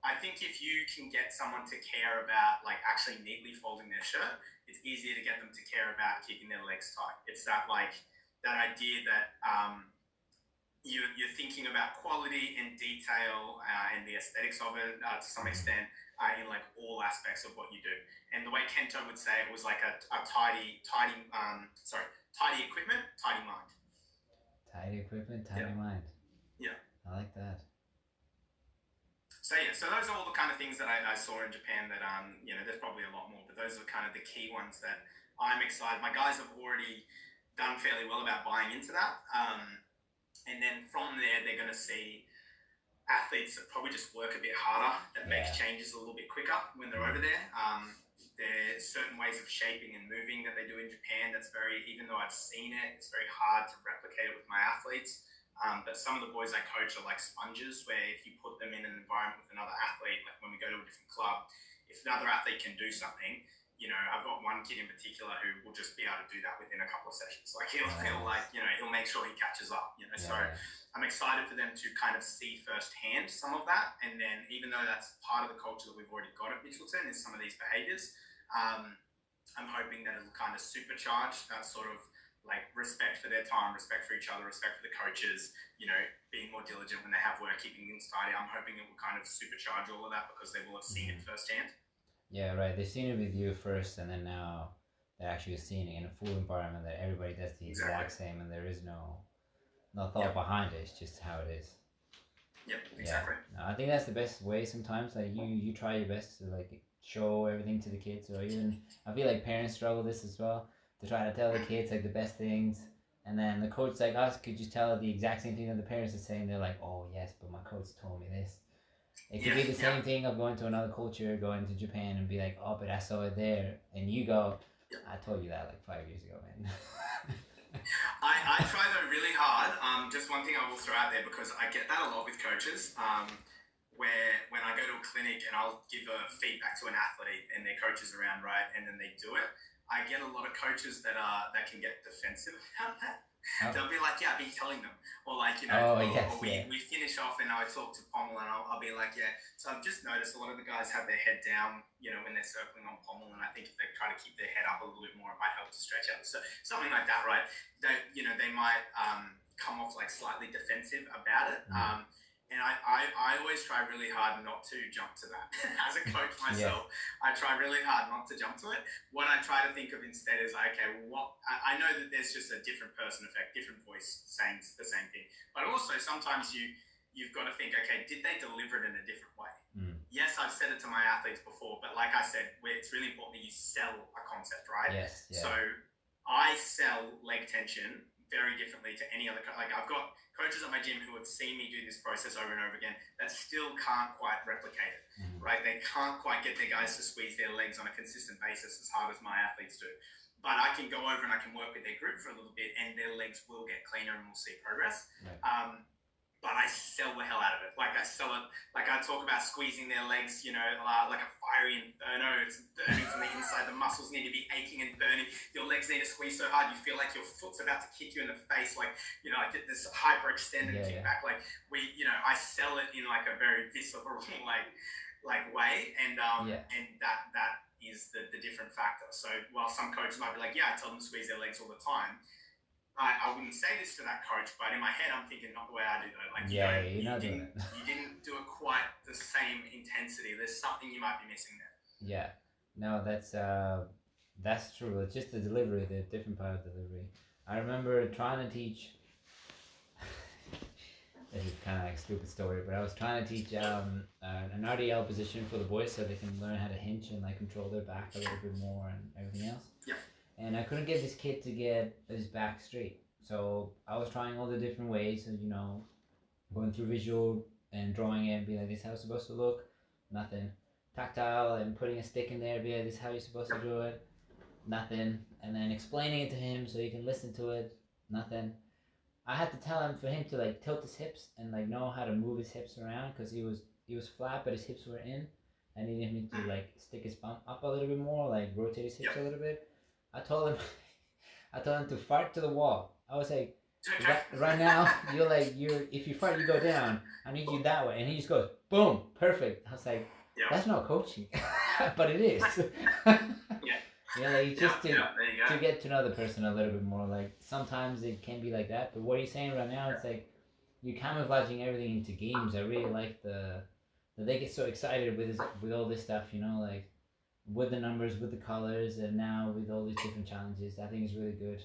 Speaker 2: I think if you can get someone to care about like actually neatly folding their shirt, it's easier to get them to care about keeping their legs tight. It's that like that idea that you're thinking about quality and detail and the aesthetics of it to some extent in like all aspects of what you do. And the way Kento would say it was like a tidy equipment, tidy mind.
Speaker 3: Tidy equipment, tidy mind.
Speaker 2: Yeah.
Speaker 3: I like that.
Speaker 2: So yeah, so those are all the kind of things that I saw in Japan that there's probably a lot more, but those are kind of the key ones that I'm excited. My guys have already done fairly well about buying into that. And then from there, they're going to see athletes that probably just work a bit harder, that make changes a little bit quicker when they're over there. There's certain ways of shaping and moving that they do in Japan that's even though I've seen it, it's very hard to replicate it with my athletes. But some of the boys I coach are like sponges, where if you put them in an environment with another athlete, like when we go to a different club, if another athlete can do something, I've got one kid in particular who will just be able to do that within a couple of sessions. Like he'll make sure he catches up, So I'm excited for them to kind of see firsthand some of that. And then even though that's part of the culture that we've already got at Mitchelton is some of these behaviors, I'm hoping that it'll kind of supercharge that sort of like respect for their time, respect for each other, respect for the coaches, being more diligent when they have work, keeping things tidy. I'm hoping it will kind of supercharge all of that because they will have seen it firsthand.
Speaker 3: Yeah, right. They've seen it with you first, and then now they're actually seeing it in a full environment that everybody does the exact same, and there is no thought behind it. It's just how it is.
Speaker 2: Yep, exactly.
Speaker 3: Yeah. No, I think that's the best way sometimes. Like you try your best to like show everything to the kids, or even I feel like parents struggle this as well, to try to tell the kids like the best things, and then the coach like us could just tell the exact same thing that the parents are saying. They're like, oh yes, but my coach told me this. It could be the same thing of going to another culture, going to Japan and be like, oh, but I saw it there, and you go, I told you that like 5 years ago, man.
Speaker 2: I try though really hard. Just one thing I will throw out there, because I get that a lot with coaches. Where when I go to a clinic and I'll give a feedback to an athlete and their coach is around, right, and then they do it, I get a lot of coaches that can get defensive about that. They'll be like, yeah, I've been telling them. Or like, we finish off and I talk to Pommel and I'll be like, yeah. So I've just noticed a lot of the guys have their head down, when they're circling on Pommel, and I think if they try to keep their head up a little bit more, it might help to stretch out. So something like that, right? They might come off like slightly defensive about it. And I always try really hard not to jump to that. As a coach myself, I try really hard not to jump to it. What I try to think of instead is, okay, I know that there's just a different person effect, different voice saying the same thing. But also sometimes you've got to think, okay, did they deliver it in a different way? Yes, I've said it to my athletes before, but like I said, it's really important that you sell a concept, right?
Speaker 3: Yes. Yeah.
Speaker 2: So I sell leg tension very differently to any other. Like I've got coaches at my gym who have seen me do this process over and over again that still can't quite replicate it, right? They can't quite get their guys to squeeze their legs on a consistent basis as hard as my athletes do. But I can go over and I can work with their group for a little bit and their legs will get cleaner and we'll see progress. Right. But I sell the hell out of it. Like I sell it, like I talk about squeezing their legs, like a fiery inferno. It's burning from the inside. The muscles need to be aching and burning. Your legs need to squeeze so hard you feel like your foot's about to kick you in the face. Like, I get this hyperextended kickback. Like I sell it in like a very visceral like way. And that is the different factor. So while some coaches might be like, yeah, I tell them to squeeze their legs all the time, I wouldn't say this to that coach, but in my head, I'm thinking not the way I do though. Like you didn't do it quite the same intensity. There's something you might be missing there.
Speaker 3: Yeah, no, that's true. It's just the delivery, the different part of delivery. I remember trying to teach. This is kind of like a stupid story, but I was trying to teach an RDL position for the boys so they can learn how to hinge and like control their back a little bit more and everything else. Yeah. And I couldn't get this kid to get his back straight. So I was trying all the different ways, going through visual and drawing it and being like, this is how it's supposed to look. Nothing. Tactile and putting a stick in there, be like, this is how you're supposed to do it. Nothing. And then explaining it to him so he can listen to it. Nothing. I had to tell him for him to like tilt his hips and like know how to move his hips around because he was flat but his hips were in. I needed him to like stick his bum up a little bit more, like rotate his hips a little bit. I told him to fart to the wall. I was like, Right now, if you fart, you go down. I need you that way, and he just goes, boom, perfect. I was like, that's not coaching, but it is. Just to get to know the person a little bit more. Like sometimes it can be like that, but what you're saying right now, it's like you're camouflaging everything into games. I really like that they get so excited with all this stuff. Like with the numbers, with the colors, and now with all these different challenges. I think it's really good.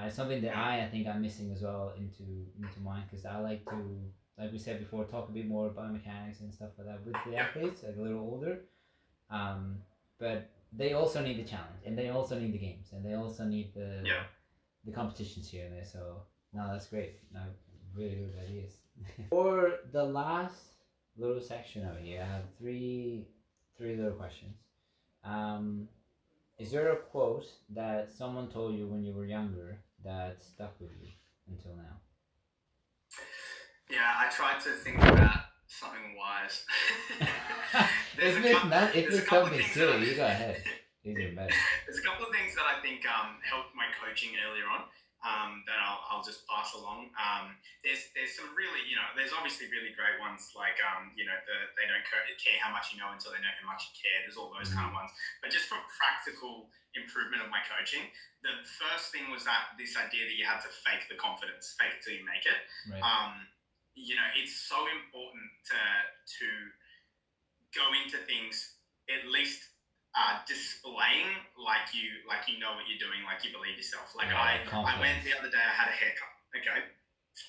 Speaker 3: It's something that I think I'm missing as well into mine, because I like to, like we said before, talk a bit more about mechanics and stuff like that with the athletes, like a little older. But they also need the challenge, and they also need the games, and they also need the competitions here and there. So no, that's great. No, really good ideas. For the last little section over here, I have three little questions. Is there a quote that someone told you when you were younger that stuck with you until now?
Speaker 2: Yeah, I tried to think about something wise.
Speaker 3: If it's something silly, you go ahead. Even better.
Speaker 2: There's a couple of things that I think helped my coaching earlier on that I'll just pass along. There's some really, there's obviously really great ones like, they don't care how much you know until they know how much you care. There's all those kind of ones. But just for practical improvement of my coaching, the first thing was that this idea that you had to fake the confidence, fake it till you make it. Right. It's so important to go into things at least displaying like you know what you're doing, like you believe yourself. Like I went the other day, I had a haircut, okay?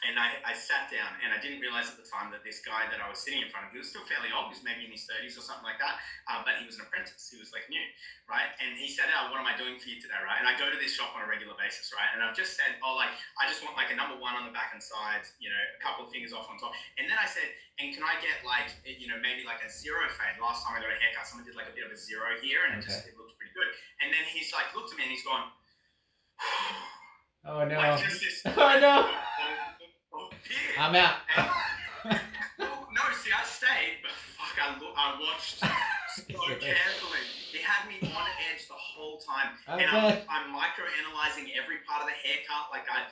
Speaker 2: And I sat down, and I didn't realize at the time that this guy that I was sitting in front of, he was still fairly old, he was maybe in his 30s or something like that, but he was an apprentice, he was like new, right? And he said, what am I doing for you today, right? And I go to this shop on a regular basis, right? And I've just said, I just want like a number 1 on the back and sides, a couple of fingers off on top. And then I said, and can I get like, maybe like a 0 fade? Last time I got a haircut, someone did like a bit of a 0 here, and it looked pretty good. And then he's like, looked at me and he's gone,
Speaker 3: oh no.
Speaker 2: Like just this,
Speaker 3: oh no. I'm out.
Speaker 2: No, see, I stayed, but fuck, I watched so carefully. He had me on edge the whole time, and I'm micro-analyzing every part of the haircut. Like I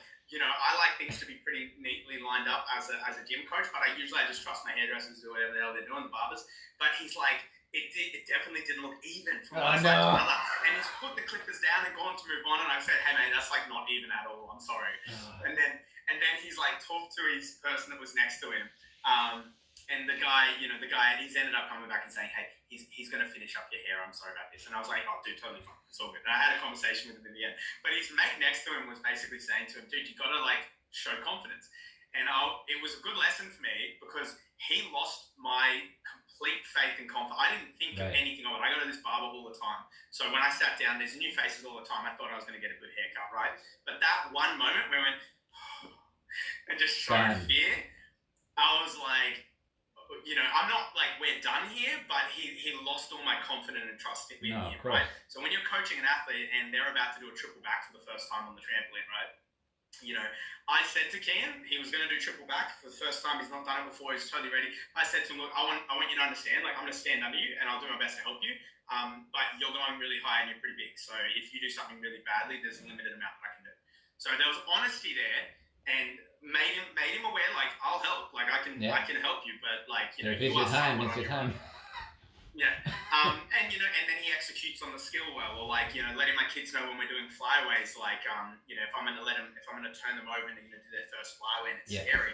Speaker 2: like things to be pretty neatly lined up as a gym coach, but I just trust my hairdressers to do whatever the hell they're doing, the barbers. But he's like, it definitely didn't look even from one side to another. And he's put the clippers down and gone to move on, and I said, hey mate, that's like not even at all. I'm sorry. And then he's like talked to his person that was next to him. And the guy, he's ended up coming back and saying, hey, he's going to finish up your hair. I'm sorry about this. And I was like, oh, dude, totally fine. It's all good. And I had a conversation with him in the end. But his mate next to him was basically saying to him, dude, you got to like show confidence. And it was a good lesson for me because he lost my complete faith and confidence. I didn't think of anything of it. I go to this barber all the time. So when I sat down, there's new faces all the time. I thought I was going to get a good haircut, right? But that one moment where I went, and just showed fear, I was like, I'm not like we're done here, but he lost all my confidence and trust in him, right? So when you're coaching an athlete and they're about to do a triple back for the first time on the trampoline, right? I said to Kian, he was going to do triple back for the first time. He's not done it before. He's totally ready. I said to him, look, I want you to understand, like I'm going to stand under you and I'll do my best to help you. But you're going really high and you're pretty big. So if you do something really badly, there's a limited amount that I can do. So there was honesty there, and made him aware, like I'll help, like I can help you, but like
Speaker 3: if it's your time, it's your time.
Speaker 2: Yeah. And then he executes on the skill well, or like letting my kids know when we're doing flyaways, like if I'm going to turn them over and they're going to do their first flyaway and it's scary,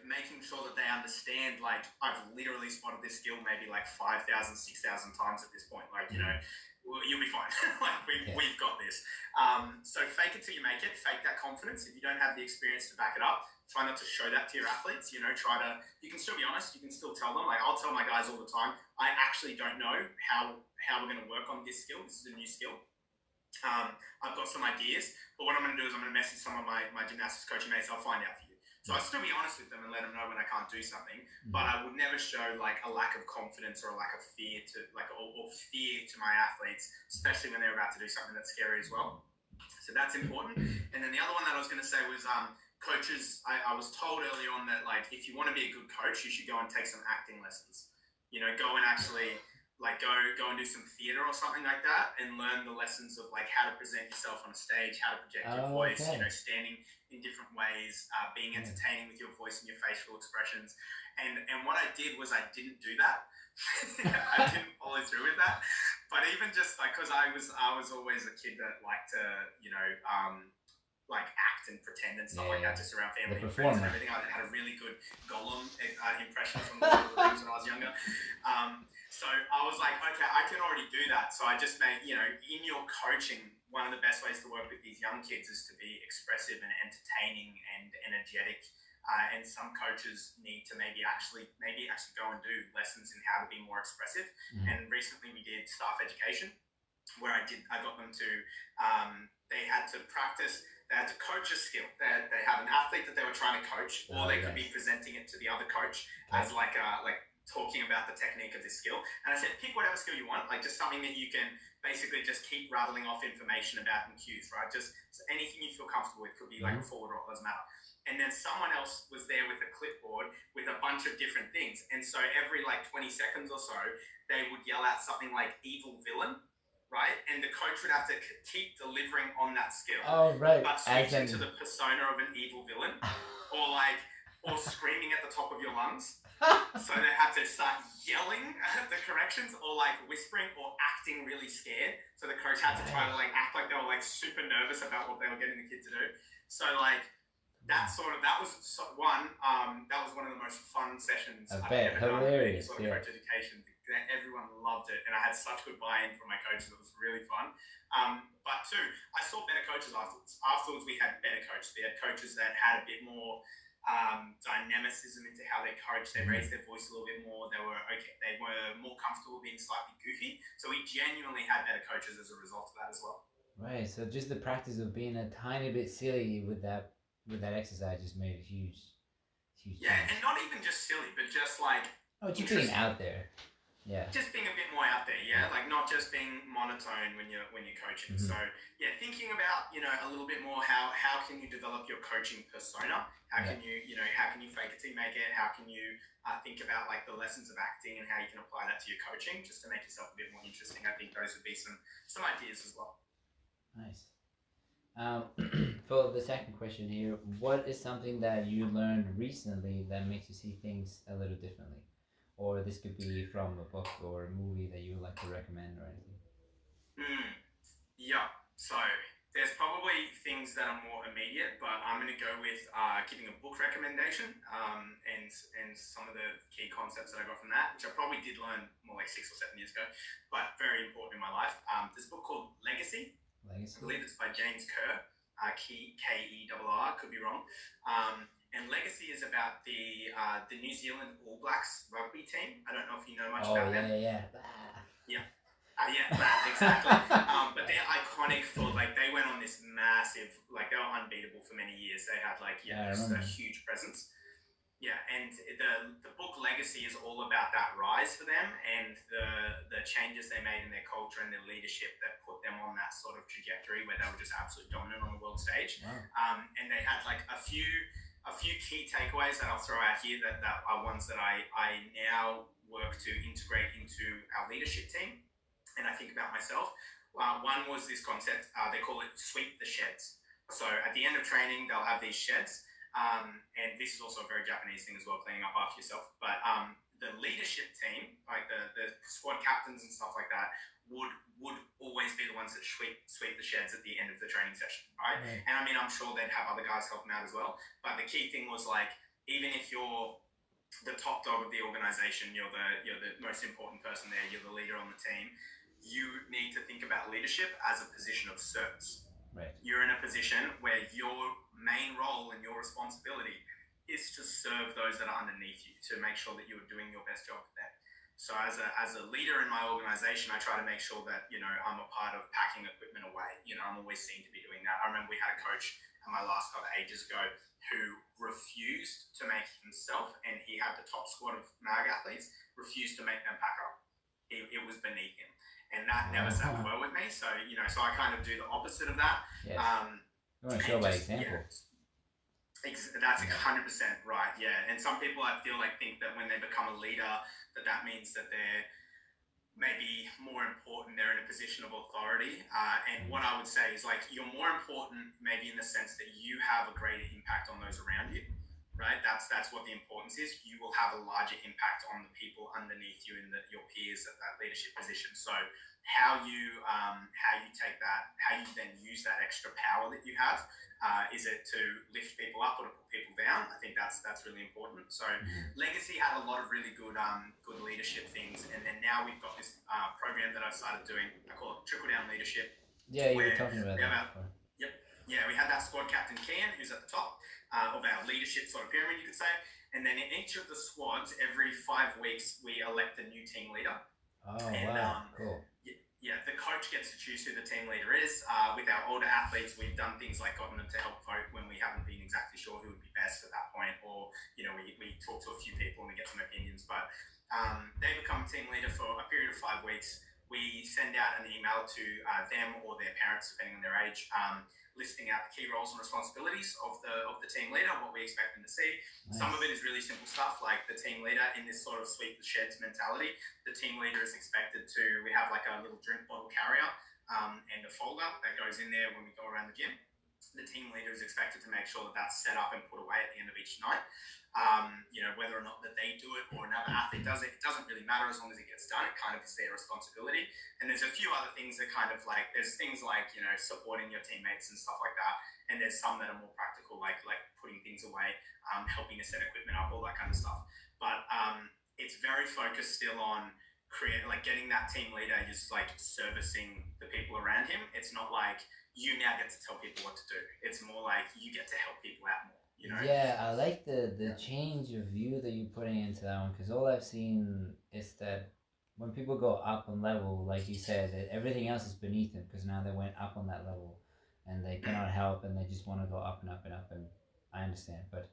Speaker 2: making sure that they understand, like I've literally spotted this skill maybe like 5,000, 6,000 times at this point, like you'll be fine. Like we've got this. So fake it till you make it. Fake that confidence. If you don't have the experience to back it up, try not to show that to your athletes. You can still be honest. You can still tell them. Like I'll tell my guys all the time, I actually don't know how we're going to work on this skill. This is a new skill. I've got some ideas, but what I'm going to do is I'm going to message some of my gymnastics coaching mates. I'll find out for you. So I'll still be honest with them and let them know when I can't do something, but I would never show like a lack of confidence or a lack of fear or fear to my athletes, especially when they're about to do something that's scary as well. So that's important. And then the other one that I was going to say was coaches. I was told early on that like if you want to be a good coach, you should go and take some acting lessons. Go and actually like go and do some theatre or something like that, and learn the lessons of like how to present yourself on a stage, how to project your voice,
Speaker 3: Okay.
Speaker 2: Standing in different ways, being entertaining with your voice and your facial expressions. And what I did was I didn't do that. I didn't follow through with that. But even just like, because I was always a kid that liked to, like act and pretend and stuff like that, just around family and friends and everything. I had a really good Gollum impression from the Lord of the Rings when I was younger. So I was like, okay, I can already do that. So I just made, in your coaching, one of the best ways to work with these young kids is to be expressive and entertaining and energetic. And some coaches need to maybe actually go and do lessons in how to be more expressive. And recently we did staff education, where I got them to, they had to practice, they had to coach a skill. They had an athlete that they were trying to coach, or they could be presenting it to the other coach as like talking about the technique of this skill. And I said, pick whatever skill you want, like just something that you can basically just keep rattling off information about in cues, right? Just anything you feel comfortable with. Could be like a forward roll, doesn't matter. And then someone else was there with a clipboard with a bunch of different things. And so every like 20 seconds or so, they would yell out something like evil villain, right? And the coach would have to keep delivering on that skill.
Speaker 3: Oh, right.
Speaker 2: But switching to the persona of an evil villain, or screaming at the top of your lungs. So they had to start yelling the corrections, or like whispering, or acting really scared. So the coach had to try to like act like they were like super nervous about what they were getting the kid to do. So like that was one. That was one of the most fun sessions I've ever done in any sort of coach education. Everyone loved it, and I had such good buy-in from my coaches. It was really fun. But two, I saw better coaches afterwards. Afterwards, we had better coaches. We had coaches that had a bit more dynamicism into how they coached. They raised their voice a little bit more. They were more comfortable being slightly goofy. So we genuinely had better coaches as a result of that as well.
Speaker 3: Right. So just the practice of being a tiny bit silly with that exercise just made a huge change.
Speaker 2: And not even just silly, but just like
Speaker 3: just being out there. Yeah.
Speaker 2: Just being a bit more out there, like not just being monotone when you're coaching. So thinking about a little bit more how can you develop your coaching persona? How can you how can you fake it till you make it? How can you think about like the lessons of acting and how you can apply that to your coaching just to make yourself a bit more interesting? I think those would be some ideas as well.
Speaker 3: Nice. For the second question here, what is something that you learned recently that makes you see things a little differently? Or this could be from a book or a movie that you would like to recommend or anything.
Speaker 2: Yeah. So there's probably things that are more immediate, but I'm going to go with giving a book recommendation and some of the key concepts that I got from that, which I probably did learn more like 6 or 7 years ago, but very important in my life. There's a book called Legacy. I believe it's by James Kerr, K-E-R-R, could be wrong. And Legacy is about the New Zealand All Blacks rugby team. I don't know if you know much about them. Exactly. But they're iconic for they went on this massive, they were unbeatable for many years. They had just a huge presence. And the book Legacy is all about that rise for them and the changes they made in their culture and their leadership that put them on that sort of trajectory where they were just absolutely dominant on the world stage. Wow. And they had a few key takeaways that I'll throw out here that are ones that I now work to integrate into our leadership team, and I think about myself. One was this concept, they call it sweep the sheds. So at the end of training, they'll have these sheds. And this is also a very Japanese thing as well, cleaning up after yourself. But the leadership team, like the squad captains and stuff like that, would always be the ones that sweep the sheds at the end of the training session, right? And I mean, I'm sure they'd have other guys help them out as well. But the key thing was even if you're the top dog of the organization, you're the most important person there, you're the leader on the team, you need to think about leadership as a position of service. Right. You're in a position where your main role and your responsibility is to serve those that are underneath you, to make sure that you're doing your best job for them. So as a leader in my organization, I try to make sure that, I'm a part of packing equipment away. I'm always seen to be doing that. I remember we had a coach at my last club ages ago who refused to make himself, and he had the top squad of MAG athletes, refused to make them pack up. It was beneath him. And that never sat well with me. So, so I kind of do the opposite of that.
Speaker 3: Yes. You want to show by example.
Speaker 2: That's 100% right, And some people I feel think that when they become a leader, that means that maybe more important, they're in a position of authority. And what I would say is like you're more important maybe in the sense that you have a greater impact on those around you, right? That's what the importance is. You will have a larger impact on the people underneath you and your peers at that leadership position. So how you take that, how you then use that extra power that you have. Is it to lift people up or to put people down? I think that's really important. So Legacy had a lot of really good leadership things, and then now we've got this program that I've started doing. I call it trickle down leadership.
Speaker 3: Yeah, you were talking about that before.
Speaker 2: Yep. Yeah, we had that squad captain Kian, who's at the top of our leadership sort of pyramid, you could say. And then in each of the squads, every 5 weeks, we elect a new team leader.
Speaker 3: Oh, and, wow, cool.
Speaker 2: Yeah, the coach gets to choose who the team leader is. With our older athletes, we've done things like gotten them to help vote when we haven't been exactly sure who would be best at that point, or we talk to a few people and we get some opinions. But they become team leader for a period of 5 weeks. We send out an email to them or their parents, depending on their age, listing out the key roles and responsibilities of the team leader, what we expect them to see. Nice. Some of it is really simple stuff, like the team leader in this sort of sweep the sheds mentality. The team leader is expected to, we have like a little drink bottle carrier and a folder that goes in there when we go around the gym. The team leader is expected to make sure that that's set up and put away at the end of each night. Whether or not that they do it or another athlete does it, it doesn't really matter as long as it gets done. It kind of is their responsibility. And there's a few other things that kind of like, there's things like, supporting your teammates and stuff like that. And there's some that are more practical, like putting things away, helping to set equipment up, all that kind of stuff. But it's very focused still on getting that team leader just like servicing the people around him. It's not like you now get to tell people what to do. It's more like you get to help people out more.
Speaker 3: Yeah, I like the change of view that you're putting into that one, because all I've seen is that when people go up on level, like you said, that everything else is beneath them because now they went up on that level and they cannot help and they just want to go up and up and up, and I understand. But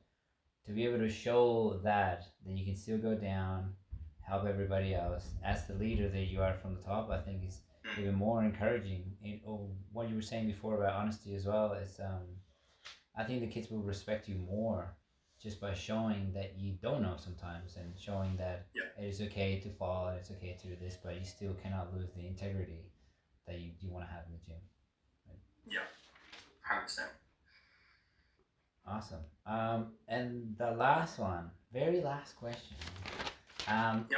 Speaker 3: to be able to show that you can still go down, help everybody else as the leader that you are from the top, I think is even more encouraging. What you were saying before about honesty as well is I think the kids will respect you more just by showing that you don't know sometimes, and showing that it is okay to fall and it's okay to do this, but you still cannot lose the integrity that you want to have in the gym. Right?
Speaker 2: Yeah, 100%.
Speaker 3: Awesome. And the last one, very last question.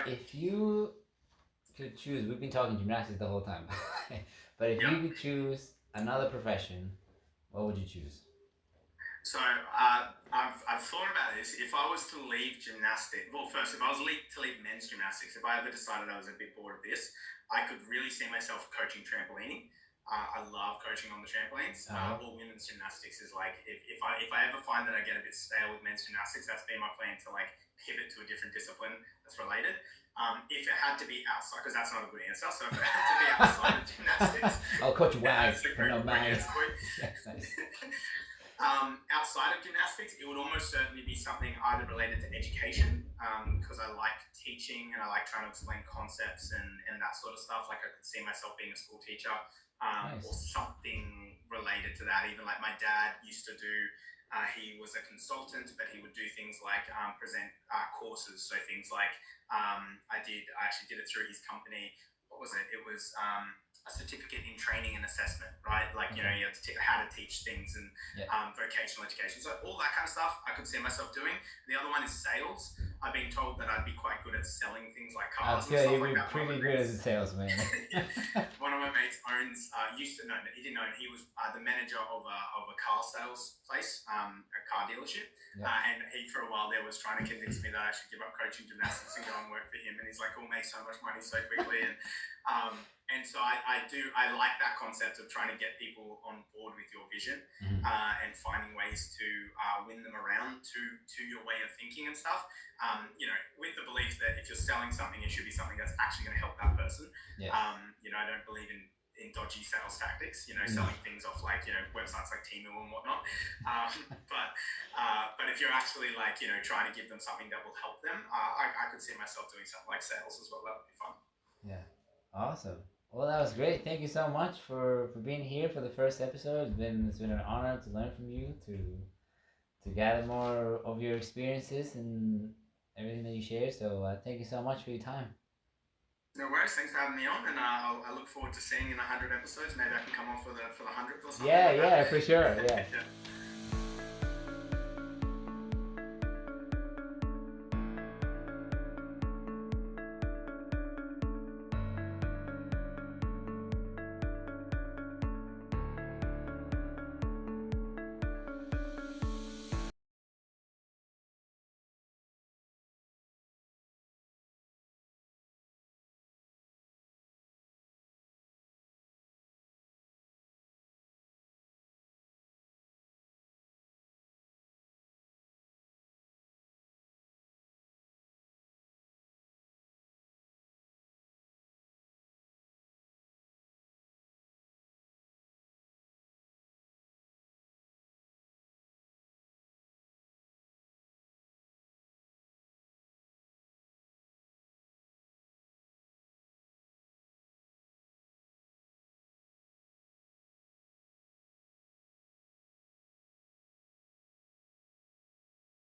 Speaker 3: If you could choose, we've been talking gymnastics the whole time, but if you could choose another profession, what would you choose?
Speaker 2: So I've thought about this. If I was to leave gymnastics, well, first, if I was to leave men's gymnastics, if I ever decided I was a bit bored of this, I could really see myself coaching trampolining. I love coaching on the trampolines. All women's gymnastics is like, if I ever find that I get a bit stale with men's gymnastics, that's been my plan to like pivot to a different discipline that's related. If it had to be outside, because that's not a good answer, so if it had to be outside of gymnastics,
Speaker 3: I'll coach WAG.
Speaker 2: Outside of gymnastics, it would almost certainly be something either related to education, because I like teaching and I like trying to explain concepts and that sort of stuff. Like I could see myself being a school teacher, or something related to that. Even like my dad used to do, he was a consultant, but he would do things like present courses. So things like I actually did it through his company. What was it? It was a certificate in training and assessment, right? Like, you have to how to teach things and vocational education. So all that kind of stuff I could see myself doing. The other one is sales. I've been told that I'd be quite good at selling things like cars and stuff like that.
Speaker 3: Pretty good as a salesman.
Speaker 2: One of my mates owns, he didn't own, he was the manager of a car sales place, a car dealership. And he, for a while there, was trying to convince me that I should give up coaching gymnastics and go and work for him. And he's like, we'll make so much money so quickly. And so I like that concept of trying to get people on board with your vision, and finding ways to win them around to your way of thinking and stuff. With the belief that if you're selling something, it should be something that's actually going to help that person. I don't believe in dodgy sales tactics, selling things off like, websites like Temu and whatnot. But if you're actually like, trying to give them something that will help them, I could see myself doing something like sales as well. That would be fun.
Speaker 3: Yeah. Awesome. Well, that was great. Thank you so much for being here for the first episode. It's been an honor to learn from you, to gather more of your experiences and everything that you share. So thank you so much for your time.
Speaker 2: No worries. Thanks for having me on, and I look forward to seeing in 100 episodes. Maybe I can come on for the 100th or something.
Speaker 3: Yeah,
Speaker 2: like
Speaker 3: yeah,
Speaker 2: that.
Speaker 3: for sure. Yeah.
Speaker 2: Yeah.